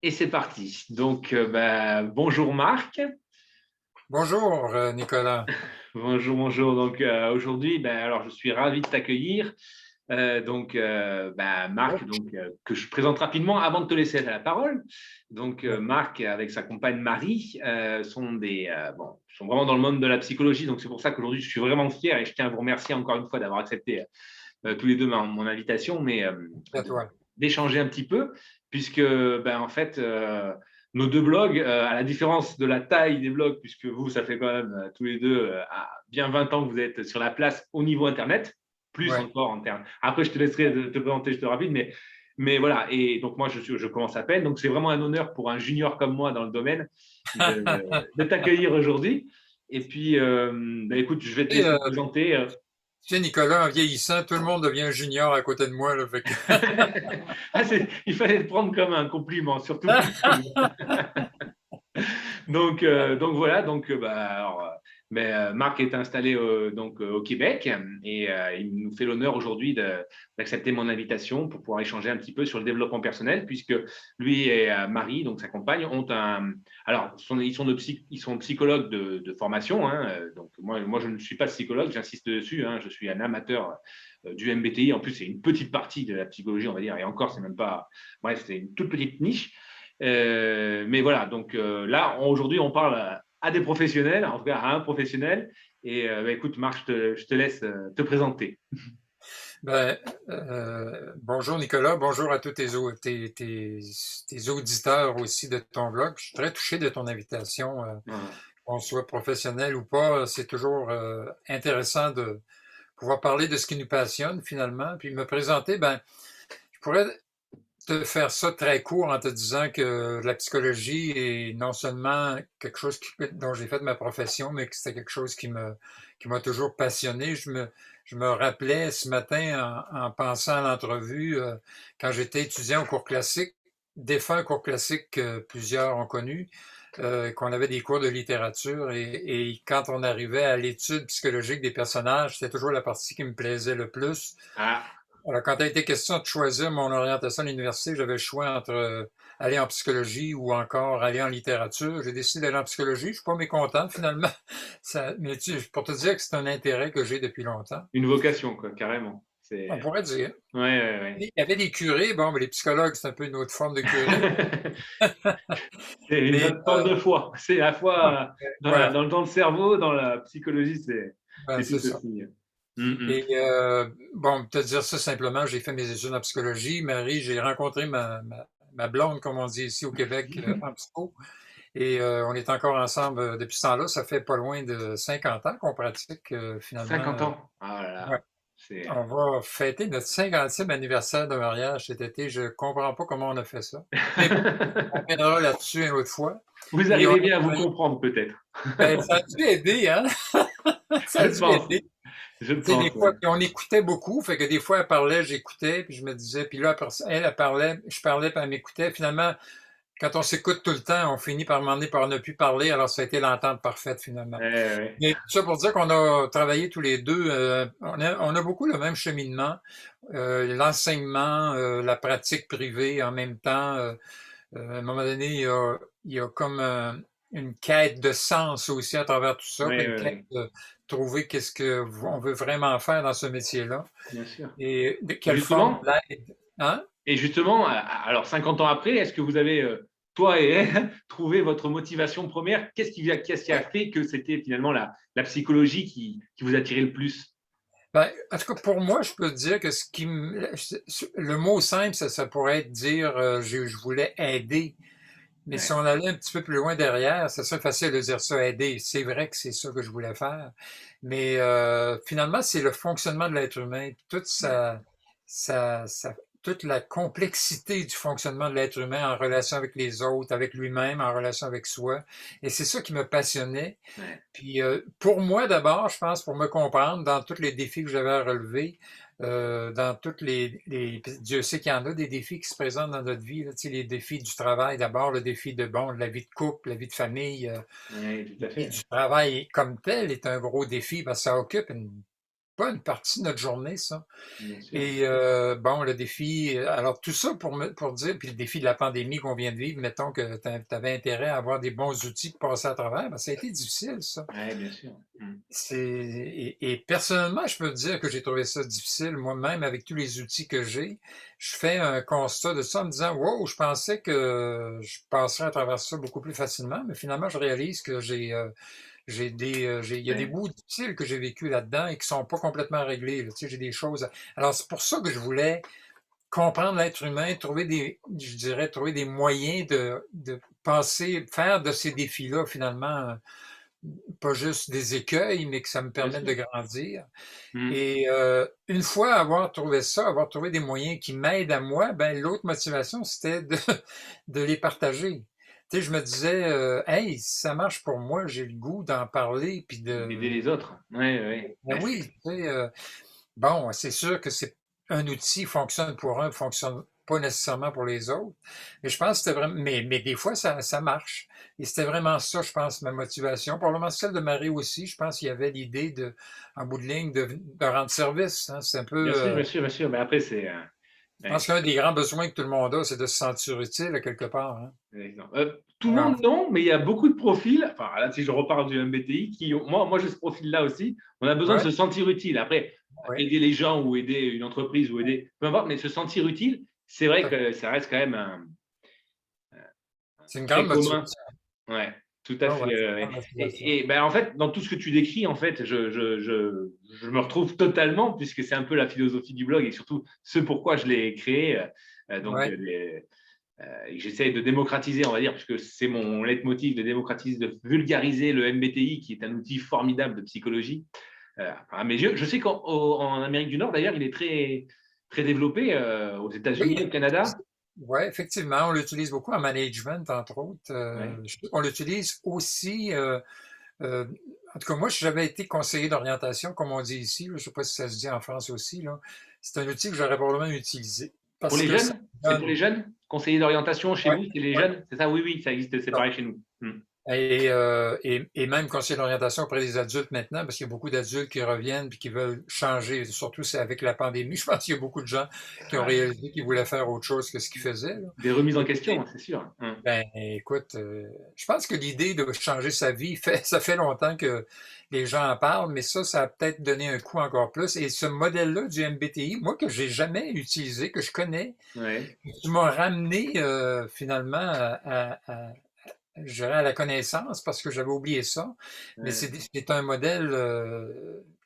Et c'est parti. Donc, bonjour Marc. Bonjour Nicolas. Bonjour, bonjour. Donc, aujourd'hui, alors, je suis ravi de t'accueillir. Marc, que je présente rapidement avant de te laisser la parole. Donc, Marc, avec sa compagne Marie, sont vraiment dans le monde de la psychologie. Donc, c'est pour ça qu'aujourd'hui, je suis vraiment fier et je tiens à vous remercier encore une fois d'avoir accepté tous les deux mon invitation, À toi. d'échanger un petit peu, puisque en fait, nos deux blogs, à la différence de la taille des blogs, puisque vous, ça fait quand même tous les deux bien 20 ans que vous êtes sur la place au niveau Internet, plus Ouais. encore en termes. Après, je te laisserai te présenter, je te rapide, mais voilà. Et donc, moi, je commence à peine. Donc, c'est vraiment un honneur pour un junior comme moi dans le domaine de t'accueillir aujourd'hui. Et puis, écoute, je vais te Et, laisser te présenter. tu sais, Nicolas, en vieillissant, tout le monde devient junior à côté de moi. Là, fait que- Il fallait le prendre comme un compliment, surtout pour donc voilà, Marc est installé au Québec et il nous fait l'honneur aujourd'hui d'accepter mon invitation pour pouvoir échanger un petit peu sur le développement personnel, puisque lui et Marie, donc sa compagne, ont un. Alors, ils sont psychologues de formation, hein, donc moi, je ne suis pas psychologue, j'insiste dessus, hein, je suis un amateur du MBTI. En plus, c'est une petite partie de la psychologie, on va dire, et encore, c'est même pas. Bref, c'est une toute petite niche. Mais voilà, donc là, aujourd'hui, on parle à des professionnels, en tout cas à un professionnel. Et écoute, Marc, je te laisse te présenter. Ben, bonjour Nicolas, bonjour à tous tes auditeurs aussi de ton blog. Je suis très touché de ton invitation, Voilà. qu'on soit professionnel ou pas. C'est toujours intéressant de pouvoir parler de ce qui nous passionne finalement. Puis me présenter, ben, je pourrais te faire ça très court en te disant que la psychologie est non seulement quelque chose dont j'ai fait ma profession, mais que c'était quelque chose qui m'a toujours passionné. Je me rappelais ce matin en pensant à l'entrevue, quand j'étais étudiant au cours classique, défunt cours classique que plusieurs ont connu, qu'on avait des cours de littérature et quand on arrivait à l'étude psychologique des personnages, c'était toujours la partie qui me plaisait le plus. Ah, Alors, quand il a été question de choisir mon orientation à l'université, j'avais le choix entre aller en psychologie ou encore aller en littérature. J'ai décidé d'aller en psychologie. Je suis pas mécontent finalement. Pour te dire que c'est un intérêt que j'ai depuis longtemps. une vocation, quoi, carrément. On pourrait dire. Ouais, ouais, ouais. Il y avait des curés. Bon, mais les psychologues, c'est un peu une autre forme de curé. C'est une Mais autre forme de foi. C'est la foi voilà, dans le cerveau, dans la psychologie, ben, c'est c'est tout ça. aussi. Mm, Et bon, te dire ça simplement, j'ai fait mes études en psychologie. Marie, j'ai rencontré ma blonde, comme on dit ici au Québec, en psycho. Et on est encore ensemble depuis ce temps-là. Ça fait pas loin de 50 ans qu'on pratique finalement. 50 ans. Ah là Ouais. là. C'est. On va fêter notre 50e anniversaire de mariage cet été. Je comprends pas comment on a fait ça. Mais bon, on reviendra là-dessus une autre fois. Vous Et on arrivez a bien à vous travaillé. comprendre, peut-être. Ben, ça a dû aider, hein? Ça Je a dû pense. aider. Je Tu sais, des pense, fois, ouais. puis on écoutait beaucoup, fait que des fois, elle parlait, j'écoutais, puis je me disais, puis là, après ça, elle parlait, je parlais, puis elle m'écoutait. Finalement, quand on s'écoute tout le temps, on finit par m'emmener par ne plus parler, alors ça a été l'entente parfaite finalement. Ouais, ouais. Mais tout ça pour dire qu'on a travaillé tous les deux, on a beaucoup le même cheminement, l'enseignement, la pratique privée en même temps. À un moment donné, il y a comme une quête de sens aussi à travers tout ça, puis Ouais, une ouais, quête ouais. de trouver qu'est-ce que on veut vraiment faire dans ce métier-là Bien sûr. et de quelle forme Justement, l'aide. Hein? et justement, alors 50 ans après, est-ce que vous avez, toi et elle, trouvé votre motivation première? Qu'est-ce qui a fait que c'était finalement la psychologie qui vous attirait le plus? Ben, en tout cas, pour moi, je peux te dire que le mot simple, ça pourrait être dire je voulais aider. Mais si Ouais, on allait un petit peu plus loin derrière, ça serait facile de dire ça, aider. C'est vrai que c'est ça que je voulais faire. Mais finalement, c'est le fonctionnement de l'être humain, ouais, toute la complexité du fonctionnement de l'être humain en relation avec les autres, avec lui-même, en relation avec soi. Et c'est ça qui me passionnait. ouais, Puis pour moi d'abord, je pense, pour me comprendre dans tous les défis que j'avais à relever, dans toutes Dieu sait qu'il y en a des défis qui se présentent dans notre vie, là, tu sais, les défis du travail d'abord, le défi de la vie de couple, la vie de famille, ouais, tout la à vie fait. du travail comme tel est un gros défi parce que ça occupe une pas une partie de notre journée, ça. bien sûr. Et bon, le défi, alors tout ça pour dire, puis le défi de la pandémie qu'on vient de vivre, mettons que tu avais intérêt à avoir des bons outils pour passer à travers, ben, ça a été difficile, ça. Ouais, bien sûr. Et personnellement, je peux te dire que j'ai trouvé ça difficile. Moi-même, avec tous les outils que j'ai, je fais un constat de ça en me disant, wow, je pensais que je passerais à travers ça beaucoup plus facilement, mais finalement, je réalise que il y a des Ouais. bouts difficiles que j'ai vécu là-dedans et qui sont pas complètement réglés, là. Tu sais, j'ai des choses. Alors, c'est pour ça que je voulais comprendre l'être humain, je dirais, trouver des moyens de passer, faire de ces défis-là, finalement, pas juste des écueils, mais que ça me Bien permette de sûr. grandir. Mm. Et une fois avoir trouvé ça, avoir trouvé des moyens qui m'aident à moi, ben l'autre motivation, c'était de les partager. Tu sais, je me disais, hey, si ça marche pour moi, j'ai le goût d'en parler, puis D'aider de... les autres. Ouais, ouais. Ben oui, tu sais, bon, c'est sûr que c'est un outil fonctionne pour un, fonctionne pas nécessairement pour les autres. Mais je pense que c'était vraiment, mais des fois, ça marche. Et c'était vraiment ça, je pense, ma motivation. Probablement celle de Marie aussi. Je pense qu'il y avait l'idée de, en bout de ligne, de rendre service, hein. C'est un Bien peu, sûr, bien sûr, bien sûr. Mais après, c'est. je pense qu'un des grands besoins que tout le monde a, c'est de se sentir utile à quelque part, hein. Excellent. Tout le Alors, monde, non, mais il y a beaucoup de profils. Enfin, là, si je repars du MBTI, moi, j'ai ce profil-là aussi. On a besoin de ouais, se sentir utile. Après, ouais, aider les gens ou aider une entreprise ou aider, peu importe, mais se sentir utile, c'est vrai que ça reste quand même un c'est une très grande commun. motivation. Ouais, tout à Ouais, ouais, fait. c'est une Ouais. grande motivation. Et ben, en fait, dans tout ce que tu décris, en fait, je me retrouve totalement, puisque c'est un peu la philosophie du blog et surtout ce pourquoi je l'ai créé. Donc, Ouais. j'essaie de démocratiser, on va dire, puisque c'est mon leitmotiv de démocratiser, de vulgariser le MBTI, qui est un outil formidable de psychologie. À mes yeux, je sais qu'en Amérique du Nord, d'ailleurs, il est très, très développé, aux Oui, États-Unis, au Canada. ouais, effectivement, on l'utilise beaucoup en management, entre autres. Ouais. On l'utilise aussi, euh, en tout cas, moi, j'avais été conseiller d'orientation, comme on dit ici, là, je ne sais pas si ça se dit en France aussi, là. C'est un outil que j'aurais probablement utilisé Pour parce les que ça jeunes, c'est pour donne. les jeunes. Conseiller d'orientation chez Ouais, vous, c'est les ouais, jeunes, c'est ça? Oui, oui, ça existe, c'est ça. pareil chez nous. Et même conseiller d'orientation auprès des adultes maintenant, parce qu'il y a beaucoup d'adultes qui reviennent puis qui veulent changer, surtout c'est avec la pandémie. Je pense qu'il y a beaucoup de gens qui ont Ouais. réalisé qu'ils voulaient faire autre chose que ce qu'ils faisaient, là. Des remises en Et question, c'est sûr. ben, écoute, je pense que l'idée de changer sa vie, ça fait longtemps que les gens en parlent, mais ça a peut-être donné un coup encore plus. Et ce modèle-là du MBTI, moi que j'ai jamais utilisé, que je connais, Ouais. tu m'as ramené finalement je dirais à la connaissance parce que j'avais oublié ça. Mais Ouais. c'est un modèle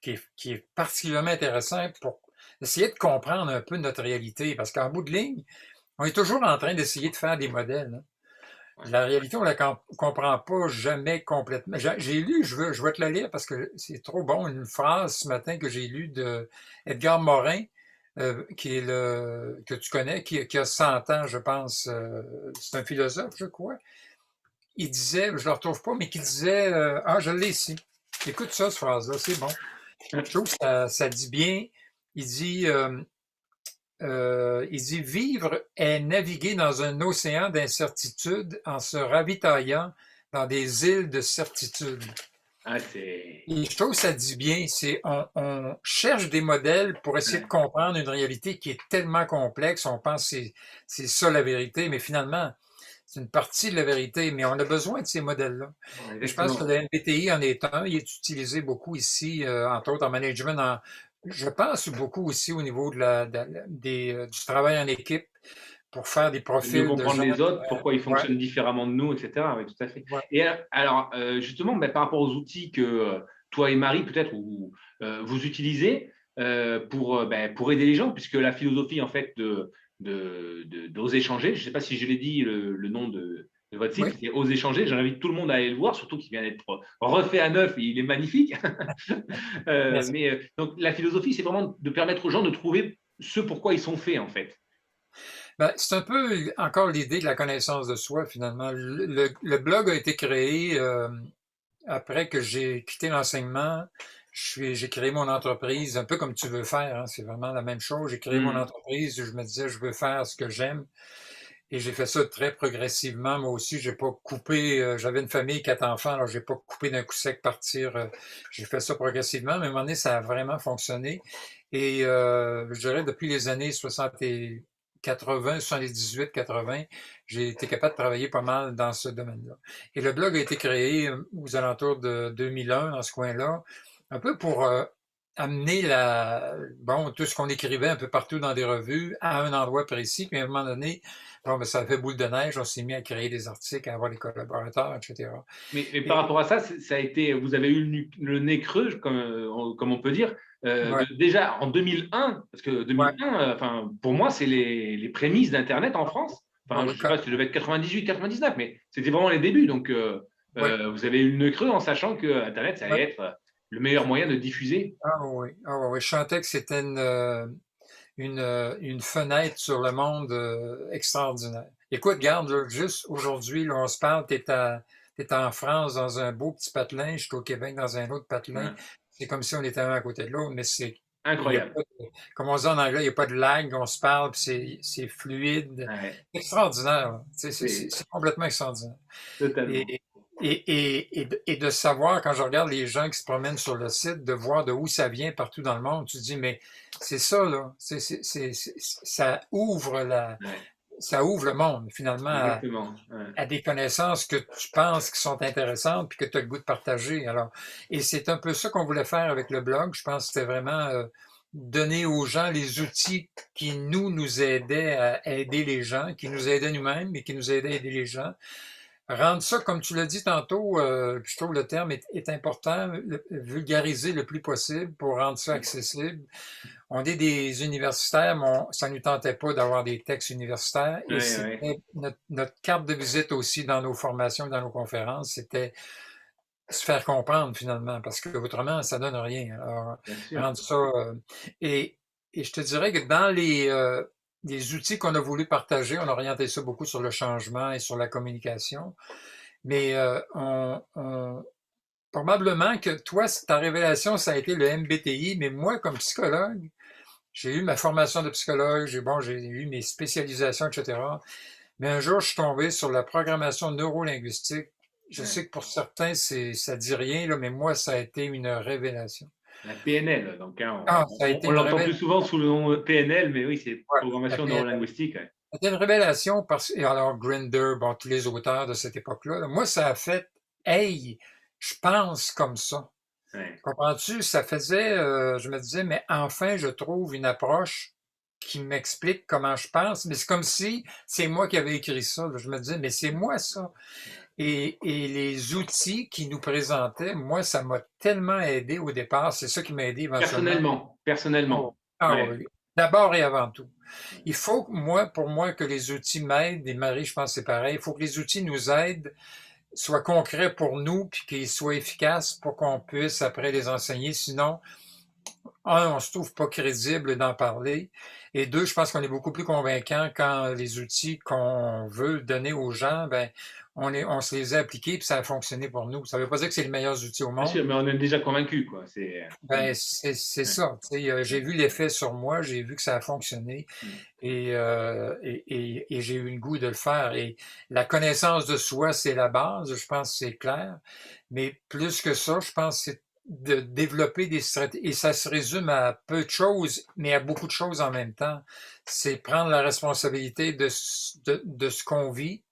qui est particulièrement intéressant pour essayer de comprendre un peu notre réalité. Parce qu'en bout de ligne, on est toujours en train d'essayer de faire des modèles, hein. Ouais. La réalité, on la comprend pas jamais complètement. J'ai lu, je vais te la lire parce que c'est trop bon, une phrase ce matin que j'ai lue de Edgar Morin, qui est que tu connais, qui a 100 ans, je pense. C'est un philosophe, je crois. Il disait, je le retrouve pas, mais qui disait, je l'ai ici. Écoute ça, cette phrase-là, c'est bon. Je trouve que ça dit bien. Il dit, il dit vivre est naviguer dans un océan d'incertitude en se ravitaillant dans des îles de certitude. Ah, c'est. Et je trouve que ça dit bien, on cherche des modèles pour essayer de Ouais. comprendre une réalité qui est tellement complexe. On pense que c'est ça la vérité, mais finalement, c'est une partie de la vérité, mais on a besoin de ces modèles-là. Ouais, Et je pense que le exactement. MBTI en est un. Il est utilisé beaucoup ici, entre autres en management. Je pense beaucoup aussi au niveau du travail en équipe pour faire des De mieux profils de comprendre gens. les autres, pourquoi ils Ouais, fonctionnent différemment de nous, etc. Oui, tout à fait. ouais. Et alors, justement, ben, par rapport aux outils que toi et Marie, peut-être, vous utilisez ben, pour aider les gens, puisque la philosophie, en fait, d'oser changer, je ne sais pas si je l'ai dit, le nom de votre site, Oui, c'est Oser changer. J'invite tout le monde à aller le voir, surtout qu'il vient d'être refait à neuf et il est magnifique. merci. Donc, la philosophie, c'est vraiment de permettre aux gens de trouver ce pourquoi ils sont faits, en fait. Ben, c'est un peu encore l'idée de la connaissance de soi, finalement. Le blog a été créé après que j'ai quitté l'enseignement. J'ai créé mon entreprise, un peu comme tu veux faire, hein, c'est vraiment la même chose. J'ai créé mon Hmm. entreprise, je me disais, je veux faire ce que j'aime. Et j'ai fait ça très progressivement. Moi aussi, j'ai pas coupé. J'avais une famille, 4 enfants, alors j'ai pas coupé d'un coup sec partir. J'ai fait ça progressivement, mais à un moment donné, ça a vraiment fonctionné. Et je dirais depuis les années 60 et 80, 78, 80, j'ai été capable de travailler pas mal dans ce domaine-là. Et le blog a été créé aux alentours de 2001, dans ce coin-là, un peu pour amener bon, tout ce qu'on écrivait un peu partout dans des revues à un endroit précis. Puis à un moment donné, bon, ben, ça a fait boule de neige. On s'est mis à créer des articles, à avoir des collaborateurs, etc. Mais par Et, rapport à ça, ça a été, vous avez eu le nez creux, comme on peut dire, ouais, déjà en 2001, parce que ouais, 2001, enfin, pour moi, c'est les prémices d'Internet en France. ouais, Enfin, je ouais, ne sais pas si ça devait être 98, 99, mais c'était vraiment les débuts. Donc, ouais, vous avez eu le nez creux en sachant que Internet, ça allait ouais. être le meilleur moyen de diffuser. Ah oui, ah oui, oui. Je sentais que c'était une fenêtre sur le monde extraordinaire. Écoute, regarde, là, juste aujourd'hui, là, on se parle, t'es en France dans un beau petit patelin, je suis au Québec dans un autre patelin. Hein. C'est comme si on était un à côté de l'autre, mais il y a Incroyable. pas comme on dit en anglais, il n'y a pas de lag, on se parle, puis c'est fluide. Ouais, Extraordinaire, là. c'est C'est complètement extraordinaire. totalement. Et, et de savoir, quand je regarde les gens qui se promènent sur le site, de voir de où ça vient partout dans le monde, tu te dis, mais c'est ça, là. Ouais, Ça ouvre le monde, finalement, exactement. Ouais. à des connaissances que tu penses qui sont intéressantes puis que tu as le goût de partager. Alors, et c'est un peu ça qu'on voulait faire avec le blog. Je pense que c'était vraiment donner aux gens les outils qui nous aidaient à aider les gens, qui nous aidaient nous-mêmes et qui nous aidaient à aider les gens. Rendre ça, comme tu l'as dit tantôt, je trouve le terme est important, vulgariser le plus possible pour rendre ça accessible. On est des universitaires, mais ça ne nous tentait pas d'avoir des textes universitaires et Ouais, ouais, c'était notre carte de visite aussi dans nos formations, dans nos conférences, c'était se faire comprendre finalement, parce que autrement, ça donne rien. Alors, bien sûr. rendre ça... et, et je te dirais que dans les outils qu'on a voulu partager, on a orienté ça beaucoup sur le changement et sur la communication. Mais probablement que toi, ta révélation, ça a été le MBTI, mais moi, comme psychologue, j'ai eu ma formation de psychologue, j'ai eu mes spécialisations, etc. Mais un jour, je suis tombé sur la programmation neurolinguistique. Je Ouais. sais que pour certains, ça dit rien, là, mais moi, ça a été une révélation. La PNL, donc, hein, Ah, ça a été on une l'entend plus révélation. souvent sous le nom de PNL, mais oui, c'est Ouais, la programmation PNL. neurolinguistique. Ouais. C'était une révélation parce et alors Grinder, bon, tous les auteurs de cette époque-là, là, moi, ça a fait, hey, je pense comme ça. Ouais. Comprends-tu? Ça faisait, je me disais, mais enfin, je trouve une approche qui m'explique comment je pense. Mais c'est comme si c'est moi qui avais écrit ça, là. Je me disais, mais c'est moi ça. Et les outils qu'ils nous présentaient, moi, ça m'a tellement aidé au départ. C'est ça qui m'a aidé éventuellement. Personnellement, personnellement. Oh, ah Ouais. oui. D'abord et avant tout. Il faut, pour moi, que les outils m'aident, et Marie, je pense que c'est pareil, il faut que les outils nous aident, soient concrets pour nous, puis qu'ils soient efficaces pour qu'on puisse après les enseigner. Sinon, un, on se trouve pas crédible d'en parler. Et deux, je pense qu'on est beaucoup plus convaincant quand les outils qu'on veut donner aux gens, ben, on se les a appliqués puis ça a fonctionné pour nous. Ça veut pas dire que c'est les meilleurs outils au Bien sûr, monde. mais on est déjà convaincu, quoi. Ben, c'est Ouais, ça. Tu sais, j'ai vu l'effet sur moi, j'ai vu que ça a fonctionné mm. et j'ai eu le goût de le faire. Et la connaissance de soi, c'est la base, je pense que c'est clair. Mais plus que ça, je pense que c'est de développer des stratégies. Et ça se résume à peu de choses, mais à beaucoup de choses en même temps. C'est prendre la responsabilité de ce qu'on vit,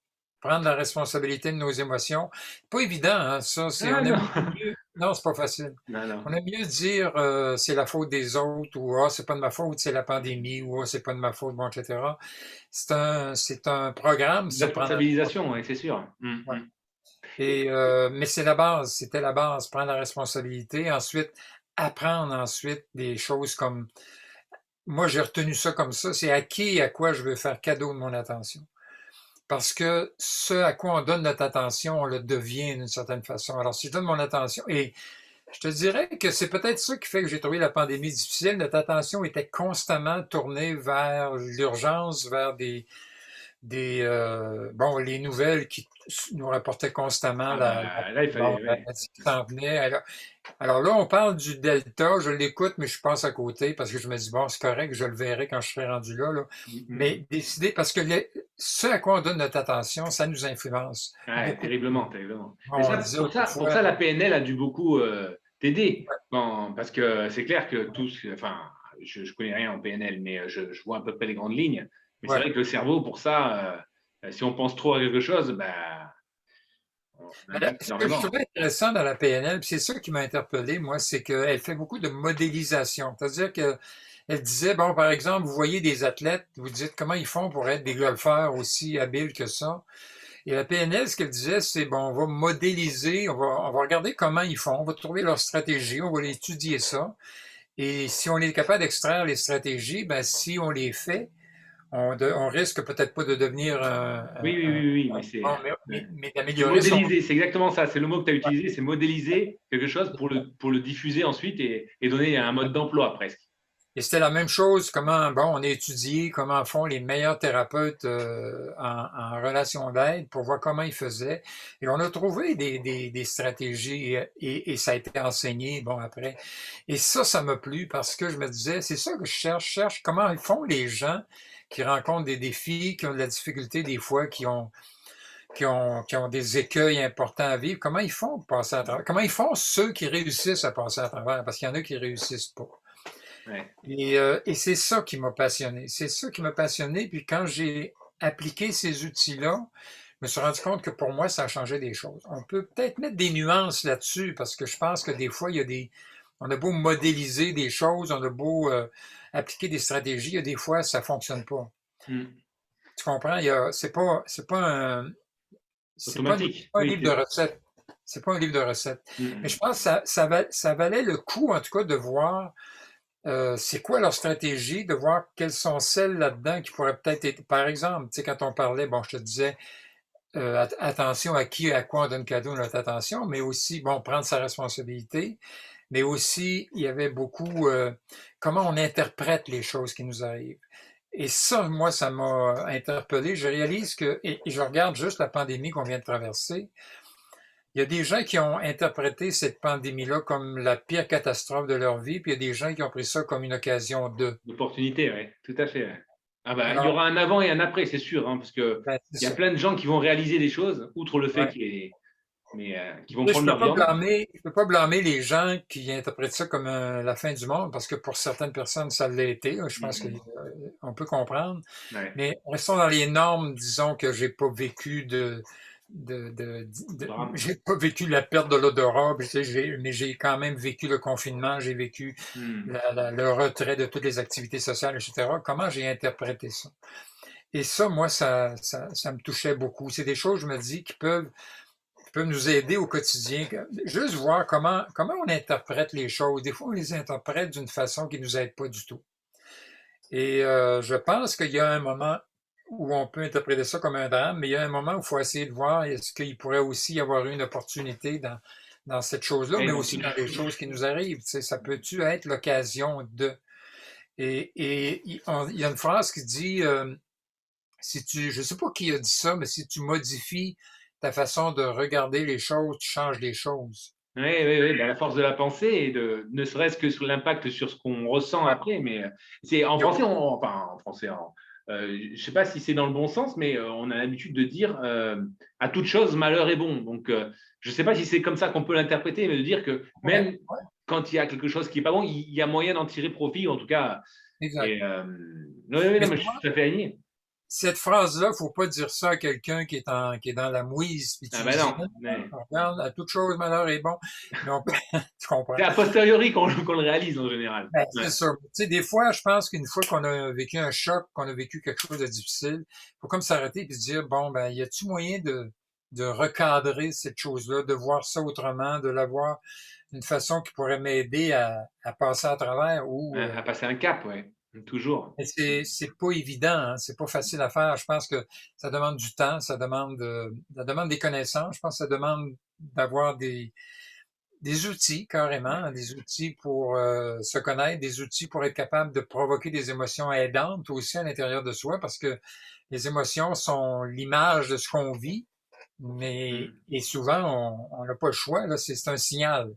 prendre la responsabilité de nos émotions. Pas évident, hein, ça. Ah On aime non, beaucoup mieux. Non, c'est pas facile. non, On non. aime mieux dire c'est la faute des autres ou ah, c'est pas de ma faute, c'est la pandémie ou ah, c'est pas de ma faute, bon, etc. C'est un programme, La ça, prendre la responsabilisation, ouais, c'est sûr. ouais. Mm. Et, mais c'est la base, c'était la base, prendre la responsabilité. Ensuite, apprendre ensuite des choses comme, moi j'ai retenu ça comme ça, c'est à qui et à quoi je veux faire cadeau de mon attention. Parce que ce à quoi on donne notre attention, on le devient d'une certaine façon. Alors si je donne mon attention, et je te dirais que c'est peut-être ça qui fait que j'ai trouvé la pandémie difficile, notre attention était constamment tournée vers l'urgence, vers bon, les nouvelles qui nous rapportaient constamment Ah bah, là, il bon, fallait, ouais. ce qui s'en venait. Alors là, on parle du Delta, je l'écoute, mais je passe à côté parce que je me dis, bon, c'est correct, je le verrai quand je serai rendu là, là. Mhm. Mais décider, parce que ce à quoi on donne notre attention, ça nous influence Ouais, beaucoup. terriblement, terriblement. Mais On ça, disait pour autrefois, ça, la PNL a dû beaucoup t'aider. Parce que c'est clair que tous, enfin, je connais rien en PNL, mais je vois à peu près les grandes lignes. Mais c'est ouais. vrai que le cerveau, pour ça, si on pense trop à quelque chose, bah, on impacte Ce que je énormément. trouvais intéressant dans la PNL, puis c'est ça qui m'a interpellé, moi, c'est qu'elle fait beaucoup de modélisation. C'est-à-dire que elle disait, bon, par exemple, vous voyez des athlètes, vous dites comment ils font pour être des golfeurs aussi habiles que ça. Et la PNL, ce qu'elle disait, c'est, bon, on va modéliser, on va regarder comment ils font, on va trouver leur stratégie, on va étudier ça. Et si on est capable d'extraire les stratégies, ben, si on les fait, on risque peut-être pas de devenir Oui, oui, oui, oui, mais bon, ouais. mais C'est d'améliorer son. modéliser, c'est exactement ça. C'est le mot que tu as utilisé, c'est modéliser quelque chose pour le diffuser ensuite et donner un mode d'emploi presque. Et c'était la même chose, comment, bon, on a étudié comment font les meilleurs thérapeutes en relation d'aide pour voir comment ils faisaient. Et on a trouvé des stratégies et ça a été enseigné, bon, après. Et ça m'a plu parce que je me disais, c'est ça que je cherche comment ils font les gens qui rencontrent des défis, qui ont de la difficulté des fois, qui ont des écueils importants à vivre, comment ils font pour passer à travers, comment ils font ceux qui réussissent à passer à travers, parce qu'il y en a qui réussissent pas. Ouais. Et c'est ça qui m'a passionné. C'est ça qui m'a passionné. Puis quand j'ai appliqué ces outils-là, je me suis rendu compte que pour moi, ça a changé des choses. On peut peut-être mettre des nuances là-dessus parce que je pense que des fois, on a beau modéliser des choses, on a beau appliquer des stratégies, il y a des fois, ça fonctionne pas. Mm. Tu comprends? C'est pas Automatique. un Oui, livre de c'est. recettes. C'est pas un livre de recettes. Mais je Mm. pense que ça valait le coup, en tout cas, de voir c'est quoi leur stratégie, de voir quelles sont celles là-dedans qui pourraient peut-être être. Par exemple, tu sais, quand on parlait, bon, je te disais, attention à qui, à quoi on donne cadeau notre attention, mais aussi, bon, prendre sa responsabilité, mais aussi, il y avait beaucoup comment on interprète les choses qui nous arrivent. Et ça, moi, ça m'a interpellé. Je réalise et je regarde juste la pandémie qu'on vient de traverser. Il y a des gens qui ont interprété cette pandémie-là comme la pire catastrophe de leur vie, puis il y a des gens qui ont pris ça comme une occasion de. L'opportunité, oui, tout à fait. Ouais. Ah bah, il y Alors, aura un avant et un après, c'est sûr, hein, parce que ben, c'est il y a ça. plein de gens qui vont réaliser des choses, outre le fait Ouais. qui vont Là, prendre leur viande. je peux pas blâmer les gens qui interprètent ça comme la fin du monde, parce que pour certaines personnes, ça l'a été. Je pense Mm. qu'on peut comprendre. Ouais. Mais restons dans les normes, disons que j'ai pas vécu Drame. j'ai pas vécu la perte de l'odorat, puis, tu sais, mais j'ai quand même vécu le confinement, j'ai vécu Mm. le retrait de toutes les activités sociales, etc. Comment j'ai interprété ça? Et ça, moi, ça me touchait beaucoup. C'est des choses, je me dis, qui peuvent nous aider au quotidien. Juste voir comment on interprète les choses. Des fois, on les interprète d'une façon qui ne nous aide pas du tout. Et je pense qu'il y a un moment où on peut interpréter ça comme un drame, mais il y a un moment où il faut essayer de voir est-ce qu'il pourrait aussi y avoir une opportunité dans cette chose-là, Ouais, mais dans aussi tout. dans les choses qui nous arrivent. Tu sais, ça peut-tu être l'occasion de. Et il y a une phrase qui dit si tu, je sais pas qui a dit ça, mais si tu modifies ta façon de regarder les choses, tu changes les choses. Oui, oui, oui, bah, la force de la pensée et ne serait-ce que sur l'impact sur ce qu'on ressent Ouais. après. Mais c'est en Il y a français, beaucoup. enfin en français, je ne sais pas si c'est dans le bon sens, mais on a l'habitude de dire à toute chose, malheur est bon. Donc, je ne sais pas si c'est comme ça qu'on peut l'interpréter, mais de dire que Ouais, même ouais, quand il y a quelque chose qui n'est pas bon, il y a moyen d'en tirer profit, en tout cas. exact. Et oui, oui, Mais non, mais tu je suis vois, tout à fait aligné. cette phrase-là, faut pas dire ça à quelqu'un qui est dans la mouise, puis Ah tu lui ben dis, non, non, non, ouais. regarde, à toute chose, malheur est bon. Mais on peut, tu C'est comprends. a posteriori qu'on le réalise en général. Ben, c'est Ouais. sûr. Tu sais, des fois, je pense qu'une fois qu'on a vécu un choc, qu'on a vécu quelque chose de difficile, faut comme s'arrêter et se dire, bon, ben, y a-tu moyen de recadrer cette chose-là, de voir ça autrement, de la voir d'une façon qui pourrait m'aider à passer à travers ou, À passer un cap, ouais. Toujours. mais c'est pas évident, hein, c'est pas facile à faire. Je pense que ça demande du temps, ça demande des connaissances. Je pense que ça demande d'avoir des outils carrément, des outils pour se connaître, des outils pour être capable de provoquer des émotions aidantes aussi à l'intérieur de soi, parce que les émotions sont l'image de ce qu'on vit, mais Mm. et souvent on n'a pas le choix, là, c'est un signal.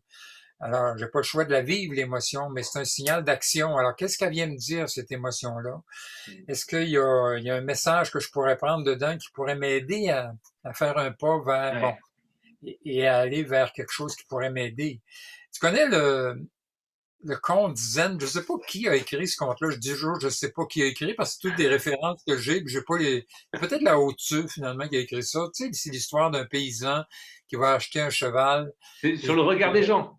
Alors, j'ai pas le choix de la vivre, l'émotion, mais c'est un signal d'action. Alors, qu'est-ce qu'elle vient me dire, cette émotion-là? Mm. Est-ce il y a un message que je pourrais prendre dedans qui pourrait m'aider à faire un pas vers, bon, Ouais. et à aller vers quelque chose qui pourrait m'aider? Tu connais le conte Zen? Je sais pas qui a écrit ce conte-là. Je dis toujours, je sais pas qui a écrit parce que c'est toutes des références que j'ai, puis j'ai pas les, peut-être la Haute-Tue, finalement, qui a écrit ça. Tu sais, c'est l'histoire d'un paysan qui va acheter un cheval C'est sur et le regard des gens.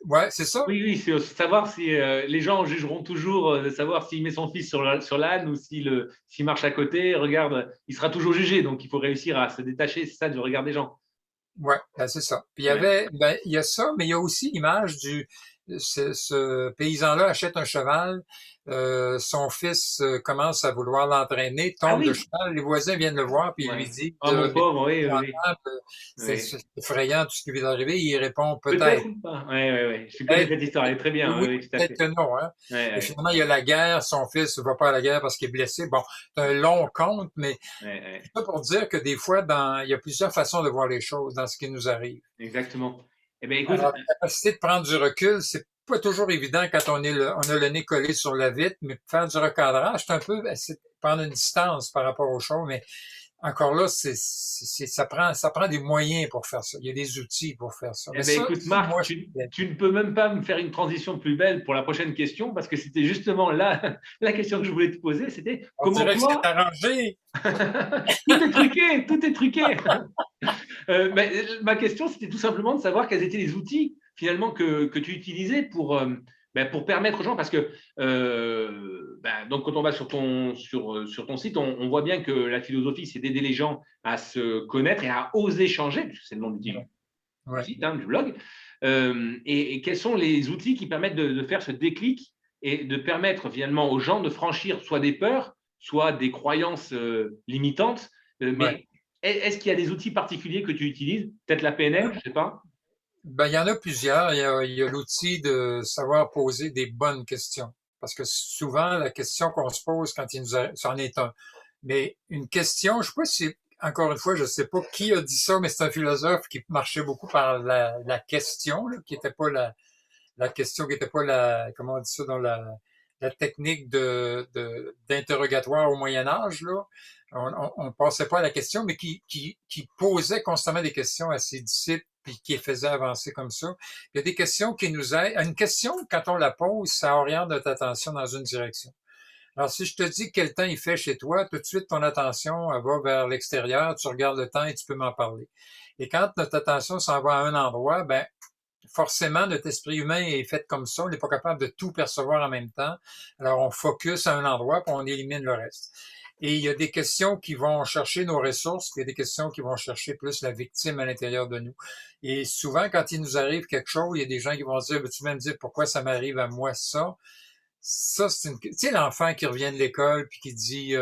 ouais, c'est ça. Oui, oui, c'est savoir si les gens jugeront toujours de savoir s'il met son fils sur l'âne ou s'il marche à côté. Regarde, il sera toujours jugé. Donc, il faut réussir à se détacher, c'est ça, du regard des gens. Ouais, ben c'est ça. Puis il y Ouais. avait, ben il y a ça, mais il y a aussi l'image ce paysan-là achète un cheval, son fils commence à vouloir l'entraîner, Ah tombe de oui, cheval, les voisins viennent le voir puis ils lui ouais. disent, Oh, mon mais pauvre, oui, oui, oui. épouvantable, Oui. c'est effrayant tout ce qui vient d'arriver. Il répond Peut-être peut-être, ou pas. Oui, oui, oui. Je connais peut-être, cette histoire, elle est très bien. oui, Oui, oui, tout à peut-être fait. que non, hein. Ouais, Et ouais, finalement il y a la guerre, son fils ne va pas à la guerre parce qu'il est blessé. Bon, c'est un long conte, mais ouais, ouais. ça pour dire que des fois il y a plusieurs façons de voir les choses dans ce qui nous arrive. Exactement. Eh bien, écoute, Alors, la capacité de prendre du recul, c'est pas toujours évident quand on a le nez collé sur la vitre, mais faire du recadrage, c'est un peu, c'est prendre une distance par rapport aux choses, mais encore là, ça prend des moyens pour faire ça. Il y a des outils pour faire ça. eh Mais ben, écoute, Marc, moi, tu ne peux même pas me faire une transition plus belle pour la prochaine question, parce que c'était justement là la question que je voulais te poser, c'était on comment dirait que c'est toi, arrangé. tout est truqué, tout est truqué. Ma question, c'était tout simplement de savoir quels étaient les outils finalement que tu utilisais pour permettre aux gens, parce que donc quand on va sur ton site, on voit bien que la philosophie, c'est d'aider les gens à se connaître et à oser changer, puisque c'est le nom Ouais, du ouais. site, hein, du blog. Et quels sont les outils qui permettent de faire ce déclic et de permettre finalement aux gens de franchir soit des peurs, soit des croyances limitantes. Ouais. Mais est-ce qu'il y a des outils particuliers que tu utilises? Peut-être la PNL, je ne sais pas. Ben, il y en a plusieurs. Il y a l'outil de savoir poser des bonnes questions. Parce que souvent, la question qu'on se pose quand c'en est un. Mais une question, je sais pas si, encore une fois, je sais pas qui a dit ça, mais c'est un philosophe qui marchait beaucoup par la question, là, qui était pas la question, qui était pas comment on dit ça dans la technique d'interrogatoire au Moyen Âge, là. On passait pas à la question, mais qui posait constamment des questions à ses disciples puis qui les faisait avancer comme ça. Il y a des questions qui nous aident. Une question, quand on la pose, ça oriente notre attention dans une direction. Alors, si je te dis quel temps il fait chez toi, tout de suite, ton attention elle va vers l'extérieur, tu regardes le temps et tu peux m'en parler. Et quand notre attention s'en va à un endroit, ben, forcément, notre esprit humain est fait comme ça. On n'est pas capable de tout percevoir en même temps. Alors, on focus à un endroit, puis on élimine le reste. Et il y a des questions qui vont chercher nos ressources, puis il y a des questions qui vont chercher plus la victime à l'intérieur de nous. Et souvent, quand il nous arrive quelque chose, il y a des gens qui vont dire, tu vas me dire pourquoi ça m'arrive à moi ça? Ça, c'est tu sais, l'enfant qui revient de l'école puis qui dit,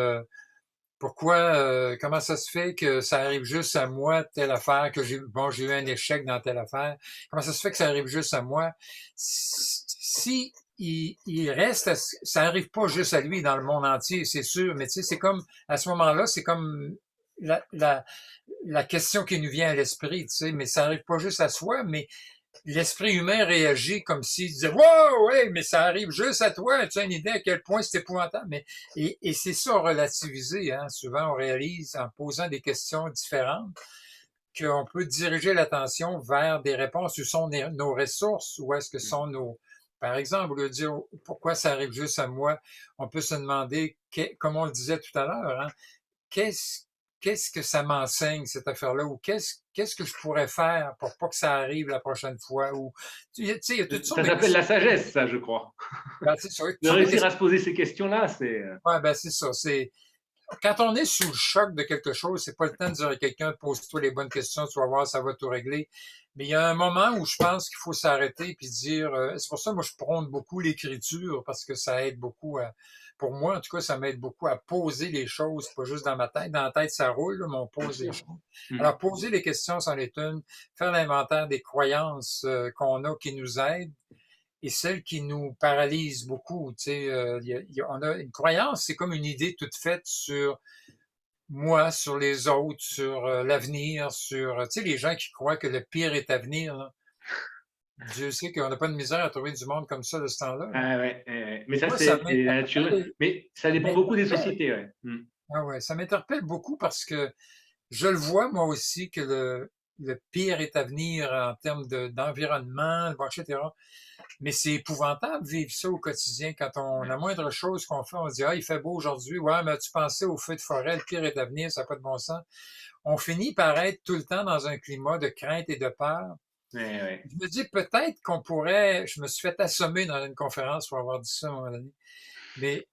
pourquoi, comment ça se fait que ça arrive juste à moi, telle affaire, j'ai eu un échec dans telle affaire. Comment ça se fait que ça arrive juste à moi? Si il reste, ça arrive pas juste à lui dans le monde entier, c'est sûr, mais tu sais, c'est comme, à ce moment-là, c'est comme la, la, la question qui nous vient à l'esprit, tu sais, mais ça arrive pas juste à soi, mais l'esprit humain réagit comme s'il disait wow, ouais, mais ça arrive juste à toi. Tu as une idée à quel point c'est épouvantable. Mais et c'est ça relativiser. Hein. Souvent, on réalise en posant des questions différentes qu'on peut diriger l'attention vers des réponses où sont nos ressources, où est-ce que sont nos par exemple, au lieu de dire pourquoi ça arrive juste à moi, on peut se demander, comme on le disait tout à l'heure, hein, qu'est-ce qu'est-ce que ça m'enseigne cette affaire-là ou qu'est-ce que je pourrais faire pour pas que ça arrive la prochaine fois ou tu sais il y a toutes sortes Ça de s'appelle questions. la sagesse, ça, je crois. Ben, c'est ça, toutes De sortes de réussir à questions. se poser ces questions-là, c'est. Ouais, ben c'est ça. C'est quand on est sous le choc de quelque chose, c'est pas le temps de dire à quelqu'un pose-toi les bonnes questions, tu vas voir, ça va tout régler. Mais il y a un moment où je pense qu'il faut s'arrêter puis dire c'est pour ça moi je prône beaucoup l'écriture parce que ça aide beaucoup pour moi, en tout cas, ça m'aide beaucoup à poser les choses, pas juste dans ma tête. Dans la tête, ça roule, là, mais on Bien pose les sûr. choses. Mm. Alors, poser les questions c'en est une, faire l'inventaire des croyances qu'on a qui nous aident et celles qui nous paralysent beaucoup. Tu sais, on a une croyance, c'est comme une idée toute faite sur moi, sur les autres, sur l'avenir, sur, tu sais, les gens qui croient que le pire est à venir, là. Dieu sait qu'on n'a pas de misère à trouver du monde comme ça de ce temps-là, là. Ah ouais, ouais. Mais Et ça, moi, ça c'est la nature. m'interpelle, Mais ça ça dépend beaucoup des m'interpelle. sociétés. Ouais. Mm. Ah ouais, ça m'interpelle beaucoup parce que je le vois moi aussi que le pire est à venir en termes d'environnement, bon, etc. Mais c'est épouvantable de vivre ça au quotidien quand on Ouais. la moindre chose qu'on fait, on se dit ah il fait beau aujourd'hui, ouais mais tu pensais au feu de forêt, le pire est à venir, ça n'a pas de bon sens. On finit par être tout le temps dans un climat de crainte et de peur. Ouais, ouais. Je me dis peut-être qu'on pourrait, je me suis fait assommer dans une conférence pour avoir dit ça à un moment donné, mais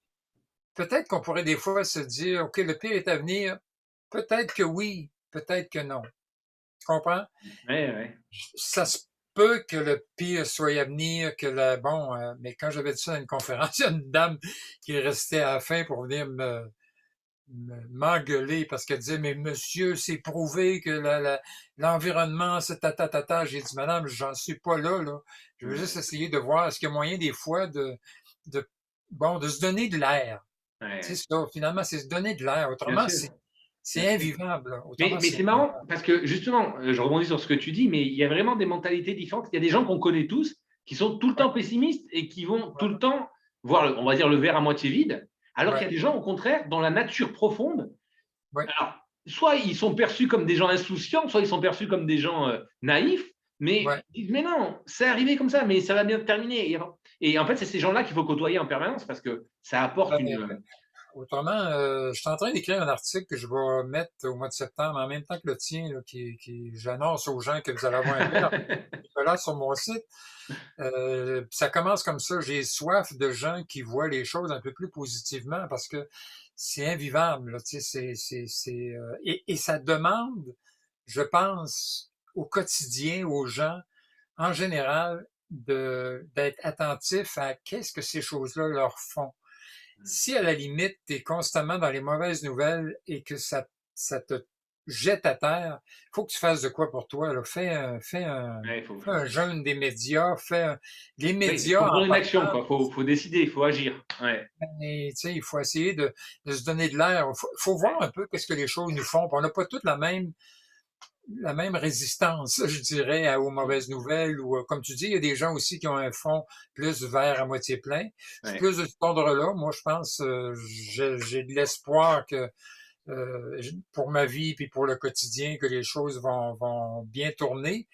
peut-être qu'on pourrait des fois se dire ok le pire est à venir, peut-être que oui, peut-être que non. Tu comprends? Ouais, ouais. Ça se peut que le pire soit à venir, que bon, mais quand j'avais dit ça dans une conférence, il y a une dame qui restait à la fin pour venir m'engueuler parce qu'elle disait, mais monsieur, c'est prouvé que l'environnement, c'est ta. J'ai dit, madame, j'en suis pas là, là. Je veux juste Ouais, essayer de voir, est-ce qu'il y a moyen des fois de, bon, de se donner de l'air. C'est ouais. ça, finalement, c'est se donner de l'air. Bien Autrement, sûr, bien c'est sûr. invivable, là. Mais, Autrement, mais c'est c'est marrant invivable. parce que justement, je rebondis sur ce que tu dis, mais il y a vraiment des mentalités différentes. Il y a des gens qu'on connaît tous qui sont tout le Ouais, temps pessimistes et qui vont ouais, tout le temps voir, on va dire, le verre à moitié vide, alors qu'il ouais, y a des gens, au contraire, dans la nature profonde. ouais, Alors, soit ils sont perçus comme des gens insouciants, soit ils sont perçus comme des gens naïfs, mais ouais. ils disent, mais non, c'est arrivé comme ça, mais ça va bien terminer. Et en fait, c'est ces gens-là qu'il faut côtoyer en permanence parce que ça apporte Ben, une. autrement, je suis en train d'écrire un article que je vais mettre au mois de septembre, en même temps que le tien, là, j'annonce aux gens que vous allez avoir un bel article là sur mon site. Ça commence comme ça. J'ai soif de gens qui voient les choses un peu plus positivement parce que c'est invivable, là, tu sais, et ça demande, je pense, au quotidien, aux gens, en général, d'être attentif à qu'est-ce que ces choses-là leur font. Si à la limite, tu es constamment dans les mauvaises nouvelles et que ça te jette à terre, il faut que tu fasses de quoi pour toi, là. Ouais, Fais un jeûne des médias, les oui, il médias faut en prendre une action, partant, quoi. Faut décider, il faut agir. Ouais. ben, tu sais, il faut essayer de se donner de l'air. Faut voir un peu qu'est-ce que les choses nous font. Puis on n'a pas toutes la même résistance, je dirais, aux mauvaises nouvelles ou, comme tu dis, il y a des gens aussi qui ont un fond plus vert à moitié plein. Je suis Ouais. plus de cet ordre-là. Moi, je pense, j'ai de l'espoir que pour ma vie puis pour le quotidien, que les choses vont bien tourner,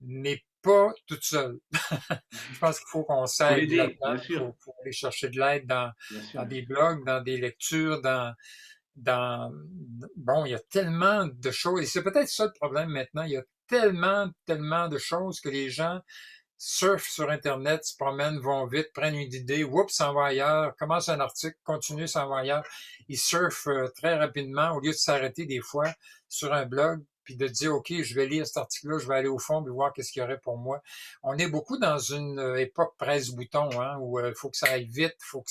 mais pas toutes seules. Je pense qu'il faut qu'on Faut s'aide l'aider, là-dedans. bien sûr, Faut aller chercher de l'aide bien sûr, dans bien des sûr. blogs, dans des lectures, dans, bon, il y a tellement de choses, et c'est peut-être ça le problème maintenant, il y a tellement de choses que les gens surfent sur Internet, se promènent, vont vite, prennent une idée, oups, s'en va ailleurs, commence un article, continue, s'en va ailleurs. Ils surfent très rapidement au lieu de s'arrêter des fois sur un blog puis de dire, OK, je vais lire cet article-là, je vais aller au fond et voir qu'est-ce qu'il y aurait pour moi. On est beaucoup dans une époque presse-bouton, hein, où il faut que ça aille vite, faut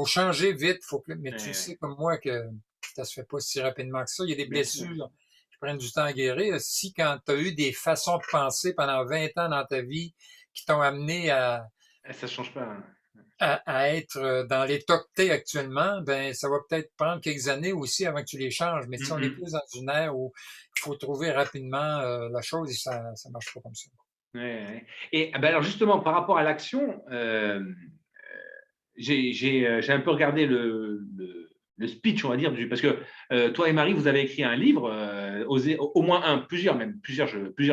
changer vite, mais Ouais, tu sais ouais, comme moi que ça se fait pas si rapidement que ça. Il y a des bien sûr. blessures qui prennent du temps à guérir. Si quand tu as eu des façons de penser pendant 20 ans dans ta vie qui t'ont amené Ça change pas, hein. à être dans l'état que t'es actuellement, ben ça va peut-être prendre quelques années aussi avant que tu les changes. Mais si on est Mm, plus dans une ère où il faut trouver rapidement la chose et ça marche pas comme ça. mm. Ouais, ouais. Et ah ben alors justement, par rapport à l'action, j'ai un peu regardé le speech, on va dire, parce que toi et Marie, vous avez écrit un livre, au moins un, plusieurs même, plusieurs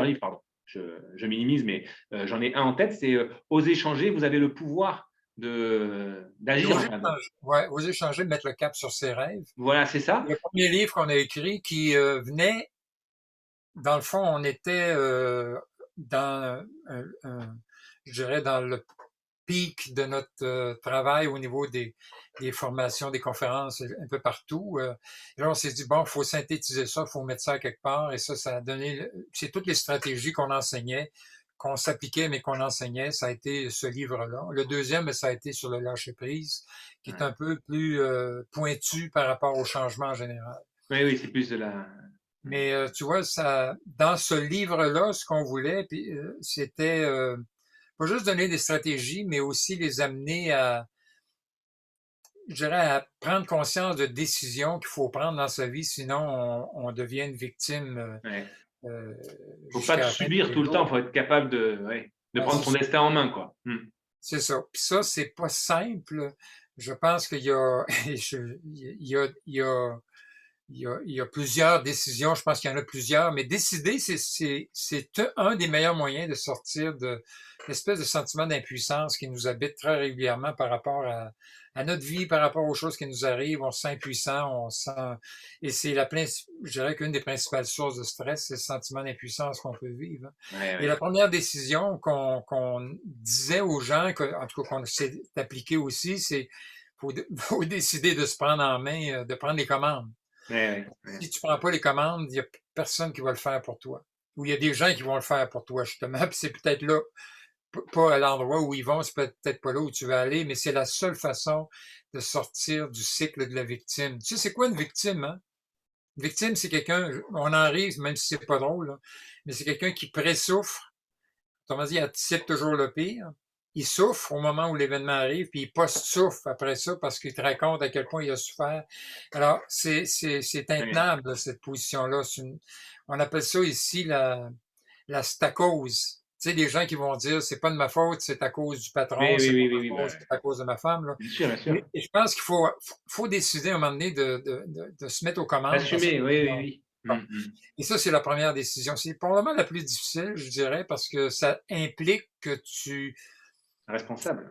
livres, pardon. Je minimise, mais j'en ai un en tête, c'est Oser changer, vous avez le pouvoir Et d'agir. Enfin, oser changer, mettre le cap sur ses rêves. voilà, c'est ça. Le premier livre qu'on a écrit qui venait, dans le fond, on était dans je dirais dans le pic de notre travail au niveau des formations, des conférences, un peu partout. Et là, on s'est dit, bon, il faut synthétiser ça, il faut mettre ça quelque part. Et ça a donné, c'est toutes les stratégies qu'on enseignait qu'on s'appliquait, mais qu'on enseignait, ça a été ce livre-là. Le deuxième, ça a été sur le lâcher-prise, qui est Ouais. un peu plus pointu par rapport au changement en général. Oui, oui, c'est plus de la. Mais tu vois, ça, dans ce livre-là, ce qu'on voulait, puis, c'était pas juste donner des stratégies, mais aussi les amener à, je dirais, à prendre conscience de décisions qu'il faut prendre dans sa vie, sinon on devient une victime Ouais. euh, Faut pas jusqu'à tout la fin de subir ses tout le temps, jours. faut être capable de, ouais, de Ben, prendre c'est son ça. destin en main, quoi. C'est ça. Puis ça, c'est pas simple. Je pense qu'il y a, il y a plusieurs décisions. Je pense qu'il y en a plusieurs, mais décider, c'est un des meilleurs moyens de sortir de l'espèce de sentiment d'impuissance qui nous habite très régulièrement par rapport à notre vie, par rapport aux choses qui nous arrivent. On se sent impuissant, on se sent, et c'est je dirais qu'une des principales sources de stress, c'est le sentiment d'impuissance qu'on peut vivre. Ouais, Et la ouais. première décision qu'on disait aux gens, en tout cas qu'on s'est appliqué aussi, c'est faut décider de se prendre en main, de prendre les commandes. Ouais, ouais, ouais. Si tu prends pas les commandes, il y a personne qui va le faire pour toi. Ou il y a des gens qui vont le faire pour toi, justement. Puis c'est peut-être là, pas à l'endroit où ils vont, c'est peut-être pas là où tu veux aller, mais c'est la seule façon de sortir du cycle de la victime. Tu sais, c'est quoi une victime, hein? Une victime, c'est quelqu'un, on en rit, même si c'est pas drôle, là, mais c'est quelqu'un qui pressouffre. Autrement dit, il anticipe toujours le pire. Il souffre au moment où l'événement arrive, puis il post-souffre après ça parce qu'il te raconte à quel point il a souffert. Alors, c'est Ouais. intenable, cette position-là. On appelle ça ici la stacose. Tu sais, des gens qui vont dire, c'est pas de ma faute, c'est à cause du Oui, patron, oui, c'est pas oui, oui, oui, ma bah, faute, c'est à cause de ma femme, là. bien sûr, bien sûr. Et je pense qu'il faut décider à un moment donné de se mettre aux commandes parce que Assumer, oui, oui, oui. et ça, c'est la première décision. C'est probablement la plus difficile, je dirais, parce que ça implique que Responsable.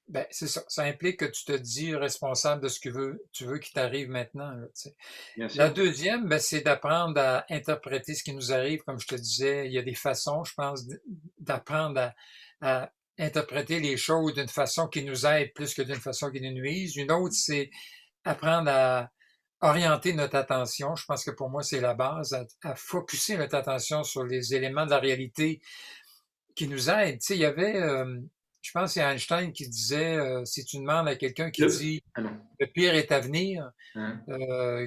ben, c'est ça. Ça implique que tu te dis responsable de ce que tu veux qu'il t'arrive maintenant, là, tu sais. Bien La sûr. deuxième, ben, c'est d'apprendre à interpréter ce qui nous arrive. Comme je te disais, il y a des façons, je pense, d'apprendre à interpréter les choses d'une façon qui nous aide plus que d'une façon qui nous nuise. Une autre, c'est apprendre à orienter notre attention. Je pense que pour moi, c'est la base, à focusser notre attention sur les éléments de la réalité qui nous aident. Tu sais, il y avait, je pense, c'est Einstein qui disait, si tu demandes à quelqu'un qui Le. dit Ah non. le pire est à venir, Hein,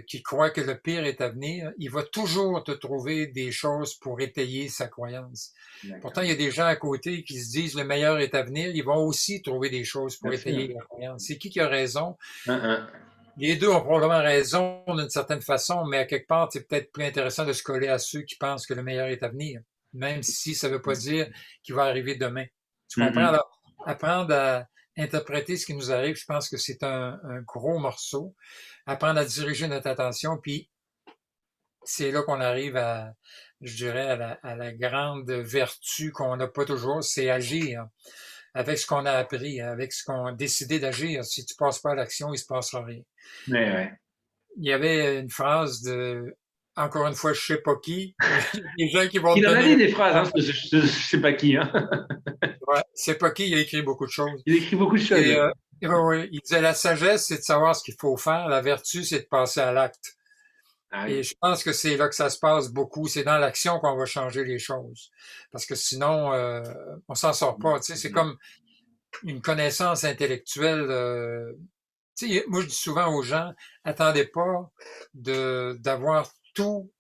qui croit que le pire est à venir, il va toujours te trouver des choses pour étayer sa croyance. Pourtant, d'accord. il y a des gens à côté qui se disent le meilleur est à venir, ils vont aussi trouver des choses pour Bien sûr. étayer leur croyance. C'est qui a raison? Hein. Les deux ont probablement raison d'une certaine façon, mais à quelque part, c'est peut-être plus intéressant de se coller à ceux qui pensent que le meilleur est à venir, même si ça ne veut pas dire qu'il va arriver demain. Tu comprends? Mhm. Alors, apprendre à interpréter ce qui nous arrive, je pense que c'est un gros morceau. Apprendre à diriger notre attention, puis c'est là qu'on arrive à, je dirais, à la grande vertu qu'on n'a pas toujours, c'est agir avec ce qu'on a appris, avec ce qu'on a décidé d'agir. Si tu passes pas à l'action, il se passera rien. Ouais, ouais. Il y avait une phrase de, encore une fois, je sais pas qui, des gens qui vont Il te en a donner dit la des phrases, hein, réponse. je sais pas qui. Hein. Ouais, c'est pas qui, il a écrit beaucoup de choses. Il écrit beaucoup de choses. Et, Ouais. ouais, ouais, il disait la sagesse, c'est de savoir ce qu'il faut faire, la vertu, c'est de passer à l'acte. Ah Et oui. je pense que c'est là que ça se passe beaucoup. C'est dans l'action qu'on va changer les choses. Parce que sinon, on s'en sort pas. Tu sais, c'est Mhm. comme une connaissance intellectuelle. Tu sais, moi, je dis souvent aux gens, attendez pas d'avoir tout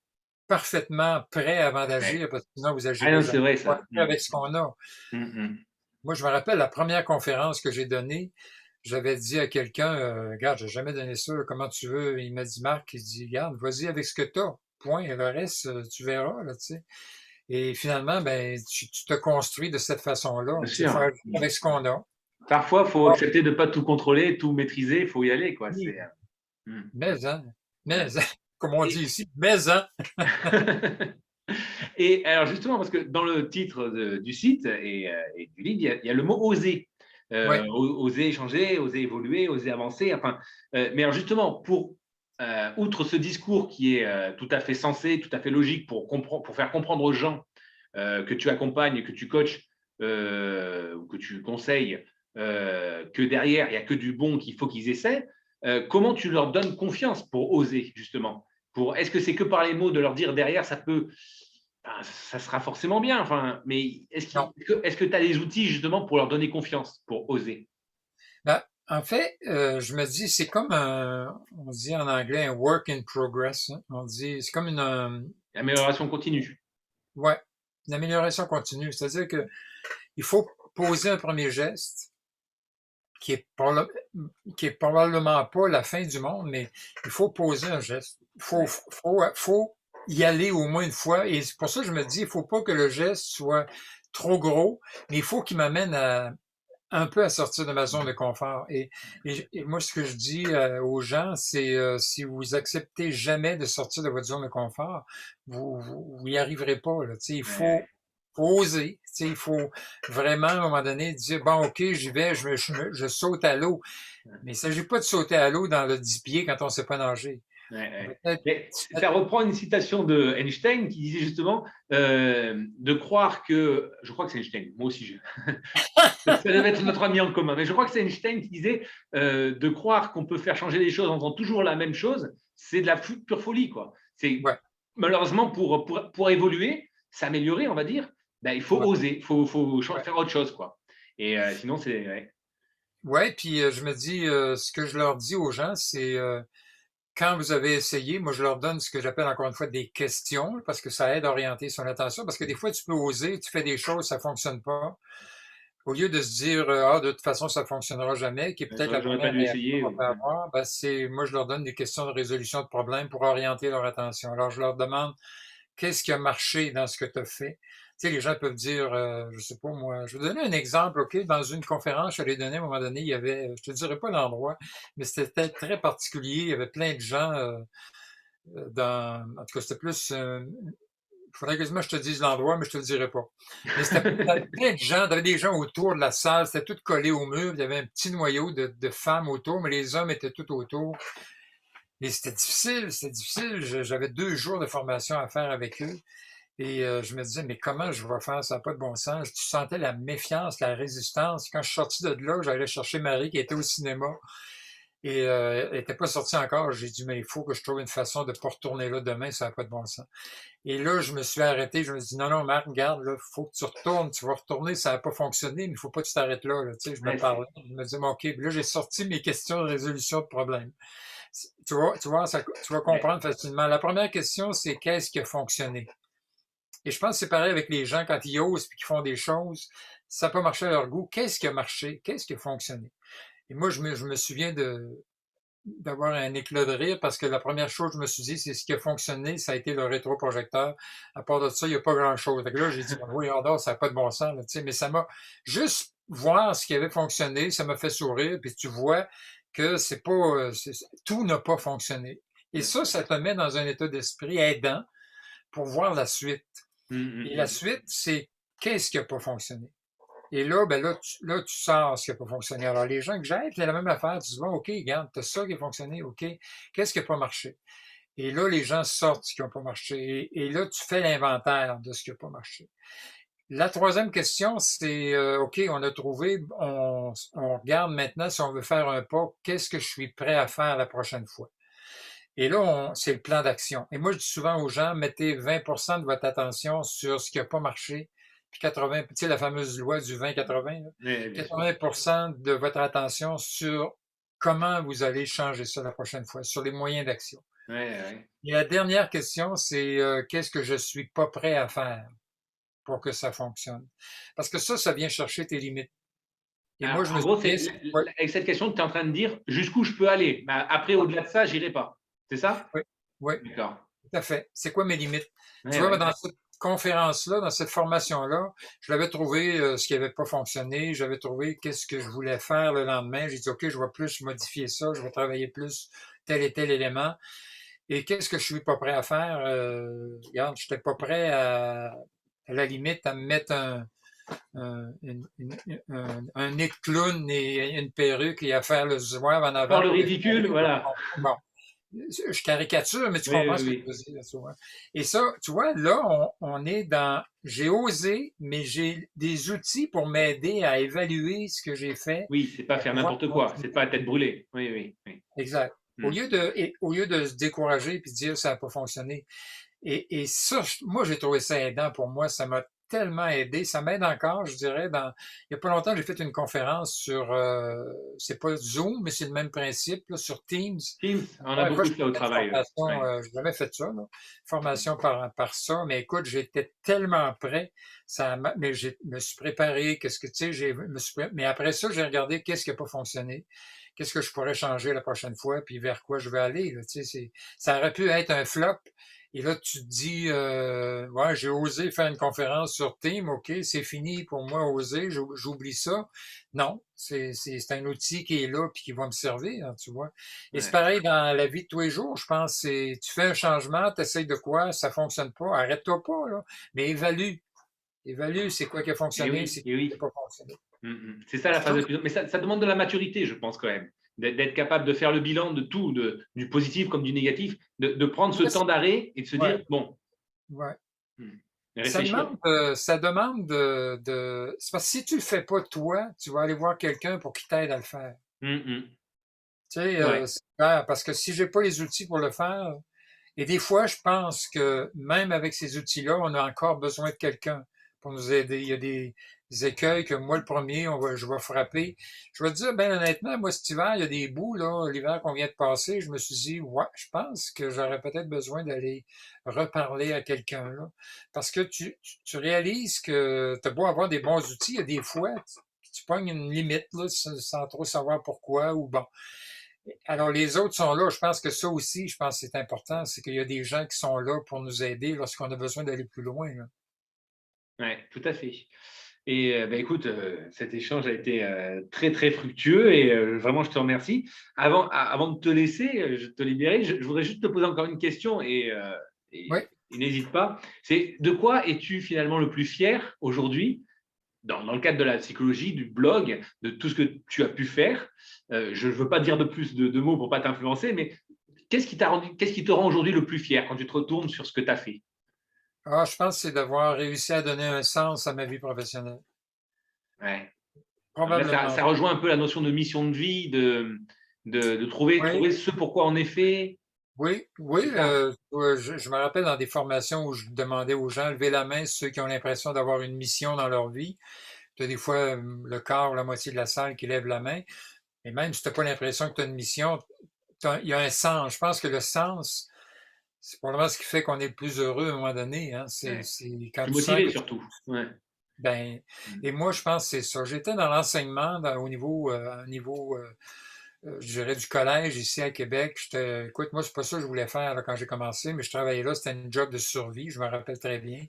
parfaitement prêt avant Ouais. d'agir, parce que sinon vous Ah agirez non, c'est jamais. vrai Faut ça. agir avec ce qu'on a. Mm. Moi, je me rappelle la première conférence que j'ai donnée, j'avais dit à quelqu'un, regarde, j'ai jamais donné ça, comment tu veux? Il m'a dit, Marc, il dit, regarde, vas-y avec ce que tu as. Point. Et le reste, tu verras, là, tu sais. Et finalement, ben, tu te construis de cette façon-là. Bien Tu sais, faut sûr. agir avec ce qu'on a. Parfois, il faut Ah, accepter de ne pas tout contrôler, tout maîtriser, il faut y aller, quoi. oui, C'est. Mm. mais, hein, mais, Ouais. hein, comme on dit Et, ici, mais, hein. et alors justement, parce que dans le titre du site et du livre, il y a le mot oser. Oui, Oser échanger, oser évoluer, oser avancer. Enfin, mais alors justement, outre ce discours qui est tout à fait sensé, tout à fait logique pour faire comprendre aux gens que tu accompagnes, que tu coaches ou que tu conseilles, que derrière, il n'y a que du bon qu'il faut qu'ils essaient, comment tu leur donnes confiance pour oser, justement? Est-ce que c'est que par les mots de leur dire derrière, ça peut ah, ça sera forcément bien. Enfin, mais Non. est-ce que tu as des outils justement pour leur donner confiance, pour oser? Ben, en fait, je me dis, c'est comme on dit en anglais, un work in progress, hein. On dit, c'est comme Amélioration continue. ouais, une amélioration continue. C'est-à-dire que il faut poser un premier geste qui est, qui est probablement pas la fin du monde, mais il faut poser un geste. Ouais, Faut y aller au moins une fois. Et c'est pour ça que je me dis, il faut pas que le geste soit trop gros, mais il faut qu'il m'amène un peu à sortir de ma zone de confort. Et moi, ce que je dis aux gens, c'est si vous acceptez jamais de sortir de votre zone de confort, vous y arriverez pas. Là. Il ouais, faut oser. Il faut vraiment, à un moment donné, dire, bon, OK, j'y vais, je saute à l'eau. ouais. Mais il ne s'agit pas de sauter à l'eau dans le 10 pieds quand on ne sait pas nager. Ouais, ouais. Peut-être, Mais ça reprend une citation de Einstein qui disait justement de croire que, je crois que c'est Einstein, moi aussi, ça devait être notre ami en commun, mais je crois que c'est Einstein qui disait de croire qu'on peut faire changer les choses en faisant toujours la même chose, c'est de la pure folie, quoi. C'est ouais, malheureusement pour évoluer, s'améliorer, on va dire, ben, il faut ouais, oser, faut ouais. faire autre chose, quoi. Et sinon, c'est ouais. Ouais, puis je me dis, ce que je leur dis aux gens, c'est quand vous avez essayé, moi je leur donne ce que j'appelle encore une fois des questions, parce que ça aide à orienter son attention, parce que des fois tu peux oser, tu fais des choses, ça fonctionne pas. Au lieu de se dire ah de toute façon ça fonctionnera jamais, qui est peut-être la J'aurais pas première dû réaction essayer. qu'on Oui. peut avoir, ben c'est moi je leur donne des questions de résolution de problèmes pour orienter leur attention. Alors je leur demande qu'est-ce qui a marché dans ce que tu as fait. Tu sais, les gens peuvent dire, je sais pas moi, je vais donner un exemple, OK? Dans une conférence, je l'ai donné à un moment donné, il y avait, je te dirais pas l'endroit, mais c'était très particulier. Il y avait plein de gens en tout cas, c'était plus, il faudrait quasiment que je te dise l'endroit, mais je te le dirai pas. Mais t'avais plein de gens, t'avais des gens autour de la salle, c'était tout collé au mur, il y avait un petit noyau de femmes autour, mais les hommes étaient tout autour. Et c'était difficile. J'avais 2 jours de formation à faire avec eux. Et je me disais, mais comment je vais faire? Ça n'a pas de bon sens. Tu sentais la méfiance, la résistance. Quand je suis sorti de là, j'allais chercher Marie qui était au cinéma. Et elle n'était pas sortie encore. J'ai dit, mais il faut que je trouve une façon de ne pas retourner là demain, ça n'a pas de bon sens. Et là, je me suis arrêté, je me suis dit, non, non, Marc, regarde, là, faut que tu retournes, tu vas retourner, ça n'a pas fonctionné, mais il faut pas que tu t'arrêtes là, là. Tu sais, je me Ouais, parlais, je me disais, bon, OK, puis là, j'ai sorti mes questions de résolution de problème. Tu vas ouais, comprendre facilement. La première question, c'est qu'est-ce qui a fonctionné? Et je pense que c'est pareil avec les gens quand ils osent et qu'ils font des choses, ça peut marcher à leur goût. Qu'est-ce qui a marché? Qu'est-ce qui a fonctionné? Et moi, je me souviens d'avoir un éclat de rire parce que la première chose que je me suis dit, c'est ce qui a fonctionné, ça a été le rétroprojecteur. À part de ça, il n'y a pas grand-chose. Fait que là, j'ai dit, oui, ça n'a pas de bon sens, là, tu sais, mais ça m'a juste voir ce qui avait fonctionné, ça m'a fait sourire, puis tu vois que c'est pas, tout n'a pas fonctionné. Et ouais. ça te met dans un état d'esprit aidant pour voir la suite. Et la Mm. suite, c'est qu'est-ce qui n'a pas fonctionné. Et là, ben là, tu sors ce qui n'a pas fonctionné. Alors, les gens que j'aide, c'est la même affaire. Tu dis, bon, OK, regarde, t'as ça qui a fonctionné, OK. Qu'est-ce qui n'a pas marché? Et là, les gens sortent ce qui n'a pas marché. Et là, tu fais l'inventaire de ce qui n'a pas marché. La troisième question, c'est, OK, on a trouvé, on regarde maintenant si on veut faire un pas, qu'est-ce que je suis prêt à faire la prochaine fois? Et là, c'est le plan d'action. Et moi, je dis souvent aux gens, mettez 20% de votre attention sur ce qui n'a pas marché, puis 80, tu sais, la fameuse loi du 20-80, Ouais, bien sûr. 80% de votre attention sur comment vous allez changer ça la prochaine fois, sur les moyens d'action. Ouais, ouais. Et la dernière question, c'est qu'est-ce que je suis pas prêt à faire pour que ça fonctionne? Parce que ça vient chercher tes limites. Et moi, Alors, je me en gros, souviens, ouais, avec cette question, tu es en train de dire jusqu'où je peux aller. Mais après, au-delà de ça, j'irai pas. C'est ça? oui, oui, D'accord. tout à fait. C'est quoi mes limites? Tu Ouais, vois, ouais. dans cette conférence-là, dans cette formation-là, je l'avais trouvé ce qui n'avait pas fonctionné. J'avais trouvé qu'est-ce que je voulais faire le lendemain. J'ai dit, OK, je vais plus modifier ça, je vais travailler plus tel et tel élément. Et qu'est-ce que je suis pas prêt à faire? Regarde, je n'étais pas prêt à la limite, à me mettre un nez de clown et une perruque et à faire le zouave en Faire avant le pour ridicule, espérer. voilà. Bon, je caricature, mais tu Oui, comprends oui, ce que je oui. veux dire. Tu vois. Et ça, tu vois, là, on est dans, j'ai osé, mais j'ai des outils pour m'aider à évaluer ce que j'ai fait Oui, c'est pas et à faire pouvoir n'importe quoi. C'est pas continuer. à tête brûlée. Oui, oui, oui. Exact. Hmm. Au lieu de se décourager puis de dire ça n'a pas fonctionné, Et ça, moi, j'ai trouvé ça aidant pour moi. Ça m'a tellement aidé. Ça m'aide encore, je dirais. Il y a pas longtemps, j'ai fait une conférence sur, c'est pas Zoom, mais c'est le même principe, là, sur Teams. Teams, on a Première fois beaucoup que de j'ai ça au fait une travail. formation, Ouais. j'ai jamais fait ça, là. Formation par ça. Mais écoute, j'étais tellement prêt. Mais je me suis préparé. Qu'est-ce que, tu sais, mais après ça, j'ai regardé qu'est-ce qui n'a pas fonctionné. Qu'est-ce que je pourrais changer la prochaine fois, puis vers quoi je vais aller, là. Tu sais, ça aurait pu être un flop. Et là, tu te dis, ouais, j'ai osé faire une conférence sur Teams, OK, c'est fini pour moi, oser, j'oublie ça. Non, c'est un outil qui est là puis qui va me servir, hein, tu vois. Et c'est Ouais. pareil dans la vie de tous les jours, je pense, tu fais un changement, tu essaies de quoi, ça fonctionne pas, arrête-toi pas, là, mais évalue, c'est quoi qui a Et fonctionné, oui, c'est et quoi qui n'a oui. pas fonctionné. C'est ça la Je phase trouve la plus. Mais ça demande de la maturité, je pense quand même, d'être capable de faire le bilan de tout, du positif comme du négatif, de prendre ce que temps d'arrêt et de se ouais, dire bon, ouais. et Ça réfléchir. demande, ça demande c'est parce que si tu le fais pas toi, tu vas aller voir quelqu'un pour qu'il t'aide à le faire. Hum, hum. Tu sais, Ouais. c'est clair, parce que si j'ai pas les outils pour le faire, et des fois, je pense que même avec ces outils-là, on a encore besoin de quelqu'un pour nous aider. Il y a des écueils que moi, le premier, je vais frapper. Je vais te dire, ben honnêtement, moi, cet hiver, il y a des bouts, là, l'hiver qu'on vient de passer, je me suis dit, ouais, je pense que j'aurais peut-être besoin d'aller reparler à quelqu'un, là. Parce que tu réalises que tu as beau avoir des bons outils, il y a des fois, tu pognes une limite, là, sans trop savoir pourquoi, ou bon. Alors, les autres sont là. Je pense que ça aussi, je pense que c'est important, c'est qu'il y a des gens qui sont là pour nous aider lorsqu'on a besoin d'aller plus loin, là. Ouais, tout à fait. Et bah, écoute, cet échange a été très très fructueux et vraiment je te remercie. Avant de te laisser, je te libérer, je voudrais juste te poser encore une question Oui. et n'hésite pas. C'est de quoi es-tu finalement le plus fier aujourd'hui dans le cadre de la psychologie, du blog, de tout ce que tu as pu faire? Je ne veux pas dire de plus de mots pour ne pas t'influencer, mais qu'est-ce qui te rend aujourd'hui le plus fier quand tu te retournes sur ce que tu as fait? Ah, je pense que c'est d'avoir réussi à donner un sens à ma vie professionnelle. Ouais. Là, Probablement. ça rejoint un peu la notion de mission de vie, de Oui, trouver ce pourquoi on est fait. oui, oui. C'est ça. Je me rappelle dans des formations où je demandais aux gens, lever la main, ceux qui ont l'impression d'avoir une mission dans leur vie. Tu as des fois le quart ou la moitié de la salle qui lève la main. Et même si tu n'as pas l'impression que tu as une mission, il y a un sens. Je pense que le sens, c'est probablement ce qui fait qu'on est le plus heureux à un moment donné, hein. Ouais. C'est quand Plus tu sens motivé que surtout. Ouais. ben, Mm. et moi, je pense que c'est ça. J'étais dans l'enseignement au niveau, je dirais, du collège ici à Québec. Écoute, moi, c'est pas ça que je voulais faire là, quand j'ai commencé, mais je travaillais là, c'était une job de survie, je me rappelle très bien.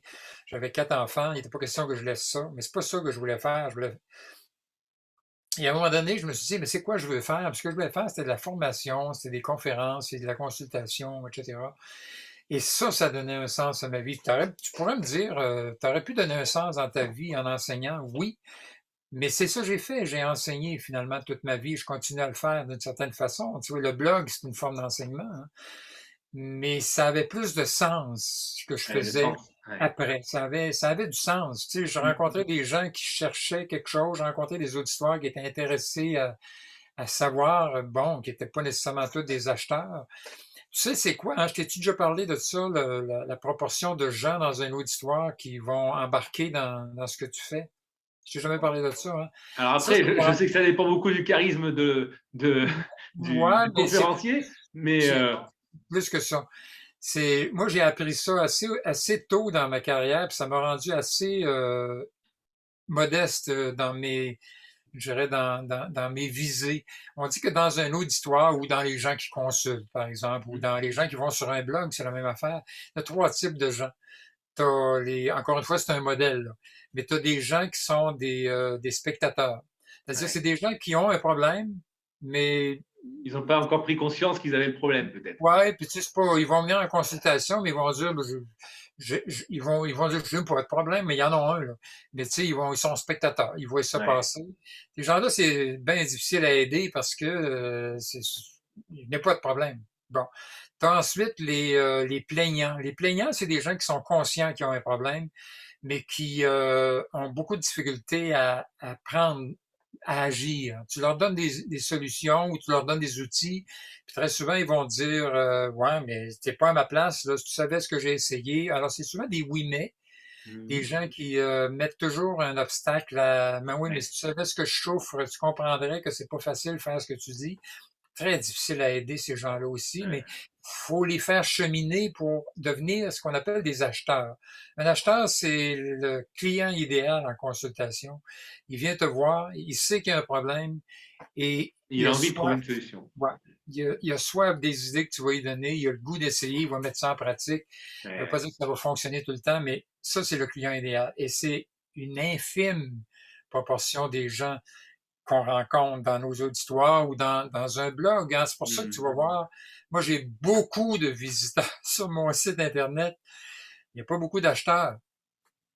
J'avais 4 enfants, il n'était pas question que je laisse ça, mais c'est pas ça que je voulais faire. Et à un moment donné, je me suis dit, mais c'est quoi je veux faire? Parce que ce que je voulais faire, c'était de la formation, c'était des conférences, c'était de la consultation, etc. Et ça donnait un sens à ma vie. Tu pourrais me dire, tu aurais pu donner un sens dans ta vie en enseignant? Oui, mais c'est ça que j'ai fait. J'ai enseigné finalement toute ma vie. Je continue à le faire d'une certaine façon. Tu vois, le blog, c'est une forme d'enseignement, hein. Mais ça avait plus de sens ce que je Ouais, le faisais sens. Ouais. après. Ça avait du sens. Tu sais, je Mm. rencontrais des gens qui cherchaient quelque chose. Je rencontrais des auditoires qui étaient intéressés à savoir, bon, qui n'étaient pas nécessairement tous des acheteurs. Tu sais, c'est quoi, hein? Je t'ai-tu déjà parlé de ça, la proportion de gens dans un auditoire qui vont embarquer dans ce que tu fais? Je t'ai jamais parlé de ça, hein? Alors Ça, après, ça me je rend. sais que ça dépend beaucoup du charisme Ouais, du mais conférencier, mais non, plus que ça. Moi, j'ai appris ça assez tôt dans ma carrière, puis ça m'a rendu assez modeste je dirais, dans mes visées. On dit que dans un auditoire ou dans les gens qui consultent, par exemple, ou dans les gens qui vont sur un blog, c'est la même affaire. Il y a 3 types de gens. Encore une fois, c'est un modèle, là. Mais tu as des gens qui sont des spectateurs. C'est-à-dire que c'est ouais. des gens qui ont un problème, mais Ils n'ont pas encore pris conscience qu'ils avaient le problème, peut-être. ouais, puis tu sais, c'est pas, ils vont venir en consultation, mais ils vont dire, ben, ils vont dire, je viens pour votre problème, mais il y en a un, là. Mais tu sais, ils sont spectateurs, ils voient ça Ouais. passer. Ces gens-là, c'est bien difficile à aider parce que il n'y a pas de problème. Bon. T'as ensuite les plaignants. Les plaignants, c'est des gens qui sont conscients qu'ils ont un problème, mais qui ont beaucoup de difficultés à prendre à agir. Tu leur donnes des solutions ou tu leur donnes des outils. Puis très souvent, ils vont dire ouais, mais t'es pas à ma place, là, si tu savais ce que j'ai essayé. Alors, c'est souvent des oui mais, des Mhm. gens qui mettent toujours un obstacle à mais oui, mais Ouais. si tu savais ce que je souffre, tu comprendrais que c'est pas facile de faire ce que tu dis. Très difficile à aider ces gens-là aussi, mais Ouais. faut les faire cheminer pour devenir ce qu'on appelle des acheteurs. Un acheteur, c'est le client idéal en consultation. Il vient te voir, il sait qu'il y a un problème et Il il a a envie de trouver soif, une solution. ouais, il a soif des idées que tu vas lui donner, il a le goût d'essayer, il va mettre ça en pratique. Ça veut pas Ouais. dire que ça va fonctionner tout le temps, mais ça, c'est le client idéal. Et c'est une infime proportion des gens qu'on rencontre dans nos auditoires ou dans un blog. Hein. C'est pour ça que tu Mhm. vas voir, moi j'ai beaucoup de visiteurs sur mon site Internet. Il n'y a pas beaucoup d'acheteurs.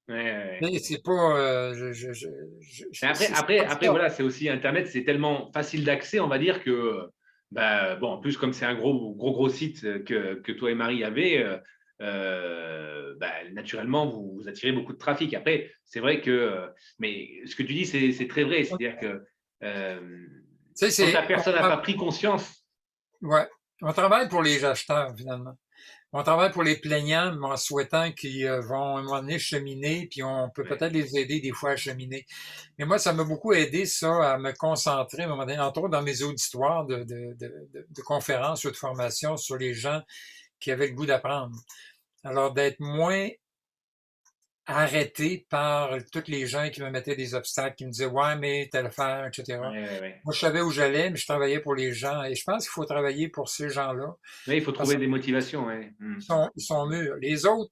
Ouais, ouais, ouais. Et c'est pas, Mais c'est pas après, ça. voilà, c'est aussi Internet, c'est tellement facile d'accès, on va dire que, bah, bon, en plus, comme c'est un gros site que toi et Marie avez, bah, naturellement, vous attirez beaucoup de trafic. Après, c'est vrai que, mais ce que tu dis, c'est très vrai, c'est-à-dire que euh, Tu sais, tant que la personne n'a pas pris conscience, ouais, on travaille pour les acheteurs finalement. On travaille pour les plaignants, mais en souhaitant qu'ils vont à un moment donné cheminer, puis on peut ouais, peut-être les aider des fois à cheminer. Mais moi, ça m'a beaucoup aidé, ça, à me concentrer à un moment donné, entre autres dans mes auditoires de conférences ou de formations sur les gens qui avaient le goût d'apprendre. Alors, d'être moins arrêté par toutes les gens qui me mettaient des obstacles, qui me disaient, ouais, mais telle affaire, ouais, etc. ouais, ouais. Moi, je savais où j'allais, mais je travaillais pour les gens. Et je pense qu'il faut travailler pour ces gens-là. Mais il faut Parce trouver des motivations, ouais. ils sont mûrs. Les autres,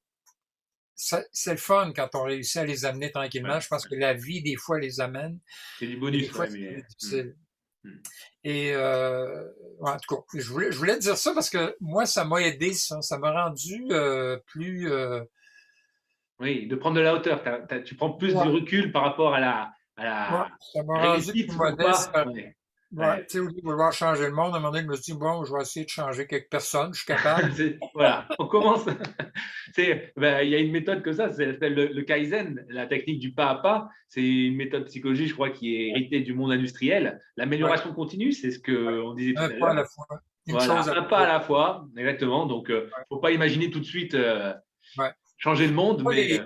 c'est le fun quand on réussit à les amener tranquillement. Ouais. Je pense que la vie, des fois, les amène, C'est du mais des bonus, fois, ouais, c'est plus mais. difficile. Et ouais, en tout cas, je voulais dire ça parce que moi, ça m'a aidé, ça m'a rendu plus... Oui, de prendre de la hauteur. Tu prends plus du ouais, recul par rapport à ouais, la ça m'a rendu plus réussite ou modeste. pas. Ouais. Ouais, Ouais. tu sais, au lieu de vouloir changer le monde, à un moment donné, je me suis dit, bon, je vais essayer de changer quelques personnes, je suis capable. Voilà, on commence. Ben, il y a une méthode comme ça, ça s'appelle le Kaizen, la technique du pas à pas. C'est une méthode psychologique, je crois, qui est héritée du monde industriel. Ouais, L'amélioration continue, c'est ce qu'on disait tout un à pas à l'heure. la fois, une chose Voilà, à un la pas à fois. la fois, exactement. Donc, Ouais, faut pas imaginer tout de suite ouais. changer le monde, Moi, mais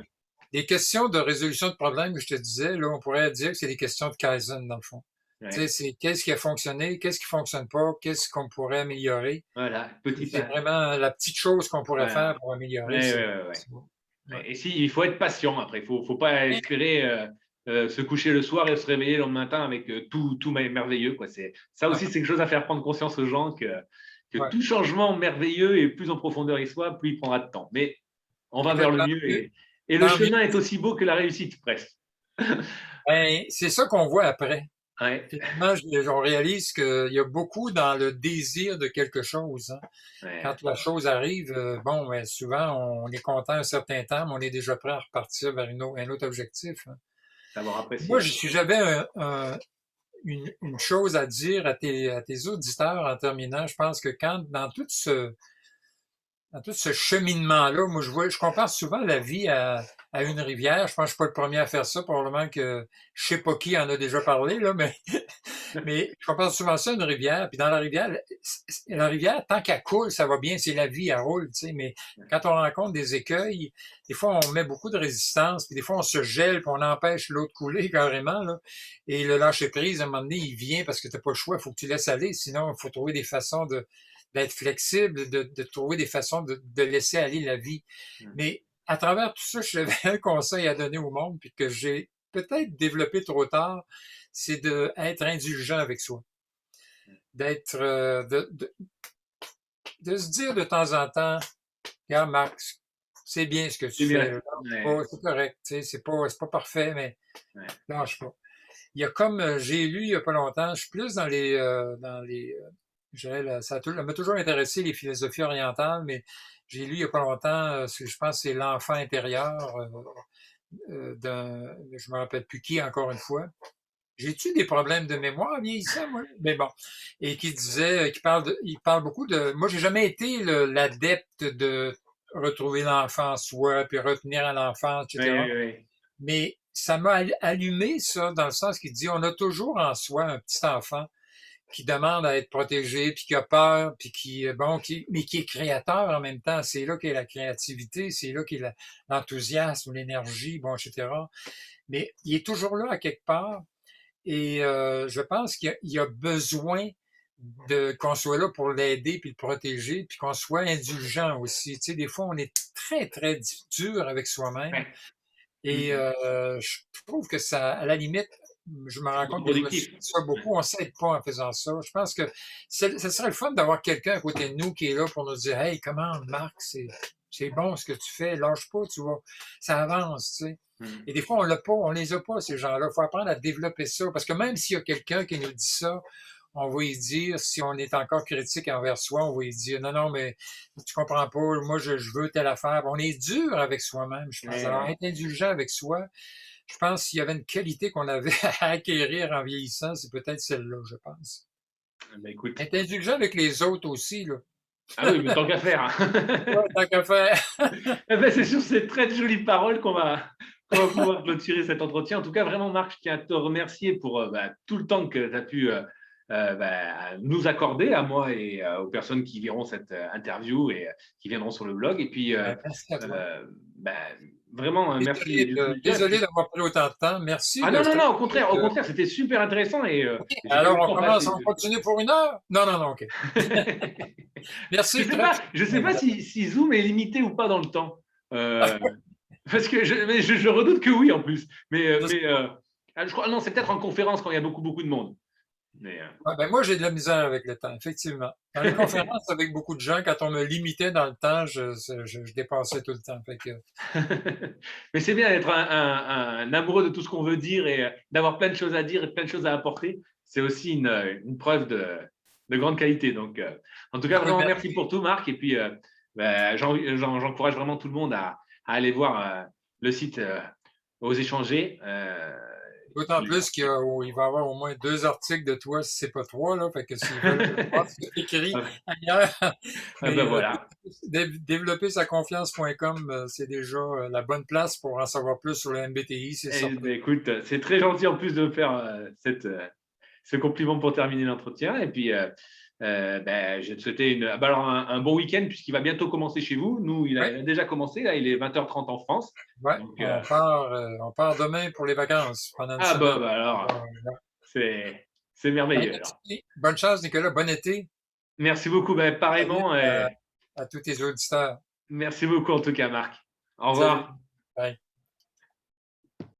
les questions de résolution de problèmes que je te disais, là, on pourrait dire que c'est des questions de Kaizen, dans le fond. Tu sais, ouais, c'est qu'est-ce qui a fonctionné, qu'est-ce qui fonctionne pas, qu'est-ce qu'on pourrait améliorer. voilà, Puis petit c'est pas. vraiment la petite chose qu'on pourrait Voilà. faire pour améliorer, Ouais, ouais, ouais, ouais. c'est bon. Ouais. Et si, il faut être patient après. Faut pas espérer se coucher le soir et se réveiller le matin avec tout merveilleux, quoi. Ça Non, aussi, c'est quelque chose à faire prendre conscience aux gens que ouais. tout changement merveilleux et plus en profondeur il soit, plus il prendra de temps. Mais on va vers le Complètement. mieux et le Tant mieux. chemin est aussi beau que la réussite, presque. Ben, c'est ça qu'on voit après. Ouais, Finalement, on réalise qu'il y a beaucoup dans le désir de quelque chose. Hein. ouais, Quand la chose arrive, bon, ben, souvent, on est content un certain temps, mais on est déjà prêt à repartir vers un autre objectif. Hein. savoir Moi, apprécier. si j'avais une chose à dire à tes auditeurs en terminant, je pense que quand, dans tout ce cheminement-là, moi, je compare souvent la vie à une rivière. Je pense que je suis pas le premier à faire ça, probablement que je sais pas qui en a déjà parlé, là, mais je compare souvent ça à une rivière. Puis dans la rivière, tant qu'elle coule, ça va bien, c'est la vie, elle roule, tu sais. Mais quand on rencontre des écueils, des fois, on met beaucoup de résistance, puis des fois, on se gèle, puis on empêche l'eau de couler carrément, là. Et le lâcher-prise, à un moment donné, il vient parce que t'as pas le choix, il faut que tu laisses aller. Sinon, il faut trouver des façons d'être flexible, de trouver des façons de laisser aller la vie. Mais à travers tout ça, j'avais un conseil à donner au monde, puis que j'ai peut-être développé trop tard, c'est d'être indulgent avec soi. D'être, de se dire de temps en temps, regarde Max, c'est bien ce que tu C'est fais, bien. là. Ouais, C'est correct, tu sais, c'est pas parfait, mais ouais, lâche pas. Il y a comme, j'ai lu il y a pas longtemps, je suis plus dans les, je dirais, ça m'a toujours intéressé les philosophies orientales, mais j'ai lu il y a pas longtemps, je pense que c'est l'enfant intérieur je me rappelle plus qui encore une fois. J'ai-tu des problèmes de mémoire vieillissant, moi? Mais bon. Et qui disait, il parle beaucoup de, moi, j'ai jamais été l'adepte de retrouver l'enfant en soi, puis retenir à l'enfance, ouais, etc. ouais, ouais. Mais ça m'a allumé ça, dans le sens qu'il dit, on a toujours en soi un petit enfant qui demande à être protégé, puis qui a peur, puis mais qui est créateur en même temps. C'est là qu'est la créativité, c'est là qu'est l'enthousiasme, l'énergie, bon, etc. Mais il est toujours là à quelque part. Et je pense qu'il a besoin de qu'on soit là pour l'aider puis le protéger, puis qu'on soit indulgent aussi. Tu sais, des fois, on est très, très dur avec soi-même. Ouais. Et je trouve que ça, à la limite, je me C'est rends compte que je me suis contre-productif. dit ça beaucoup, on s'aide pas en faisant ça. Je pense que ça serait le fun d'avoir quelqu'un à côté de nous qui est là pour nous dire, hey, comment, Marc, c'est bon ce que tu fais, lâche pas, tu vois, ça avance, tu sais. Et des fois, on l'a pas, on les a pas, ces gens-là. Il faut apprendre à développer ça. Parce que même s'il y a quelqu'un qui nous dit ça, on va y dire, si on est encore critique envers soi, on va y dire, non, non, mais tu comprends pas, moi, je veux telle affaire. On est dur avec soi-même, je pense. Alors, Ouais. être indulgent avec soi, je pense qu'il y avait une qualité qu'on avait à acquérir en vieillissant, c'est peut-être celle-là, je pense. Ben, écoute. Être indulgent avec les autres aussi, là. Ah oui, mais tant qu'à faire. Ouais, tant qu'à faire. Eh ben, c'est sur ces très jolies paroles qu'on va pouvoir clôturer cet entretien. En tout cas, vraiment, Marc, je tiens à te remercier pour tout le temps que tu as pu nous accorder, à moi et aux personnes qui verront cette interview et qui viendront sur le blog. Et puis, Merci à toi. ben, vraiment, merci du fond du cœur. Désolé d'avoir pris autant de temps. Merci Ah non, de non, je non, te- au contraire, c'était super intéressant et j'ai pas vu Alors, le on temps commence, passer. on continue pour 1 heure? Non, non, non, OK. Merci, très. Je sais pas si Zoom est limité ou pas dans le temps. Euh, Parce que je redoute que oui en plus. Je crois, non, c'est peut-être en conférence quand il y a beaucoup, beaucoup de monde. Mais, Ah, ben moi, j'ai de la misère avec le temps, effectivement. Dans les conférences avec beaucoup de gens, quand on me limitait dans le temps, je dépassais tout le temps. Fait que, mais c'est bien d'être un amoureux de tout ce qu'on veut dire et d'avoir plein de choses à dire et plein de choses à apporter. C'est aussi une preuve de grande qualité. Donc, en tout cas, écoute, vraiment, merci merci. pour tout, Marc. Et puis, j'encourage vraiment tout le monde à aller voir le site Ose échanger. D'autant plus qu'il va y avoir au moins 2 articles de toi, si c'est pas 3, là. Fait que s'ils veulent voir ce que tu écris ailleurs, Ah ben mais voilà. développer sa confiance.com, c'est déjà la bonne place pour en savoir plus sur le MBTI, c'est Eh certain. ben, écoute, c'est très gentil en plus de me faire ce compliment pour terminer l'entretien. Et puis, je vais te souhaiter alors un bon week-end puisqu'il va bientôt commencer chez vous. Nous, il Oui, a déjà commencé. Là, il est 20h30 en France. ouais, Donc, on part demain pour les vacances pendant une ah semaine. alors, Ouais. c'est merveilleux. Alors. Merci. Bonne chance, Nicolas. Bon été. Merci beaucoup. Ben, Salut pareillement. à tous tes auditeurs. Merci beaucoup en tout cas, Marc. Au Salut. revoir. Bye.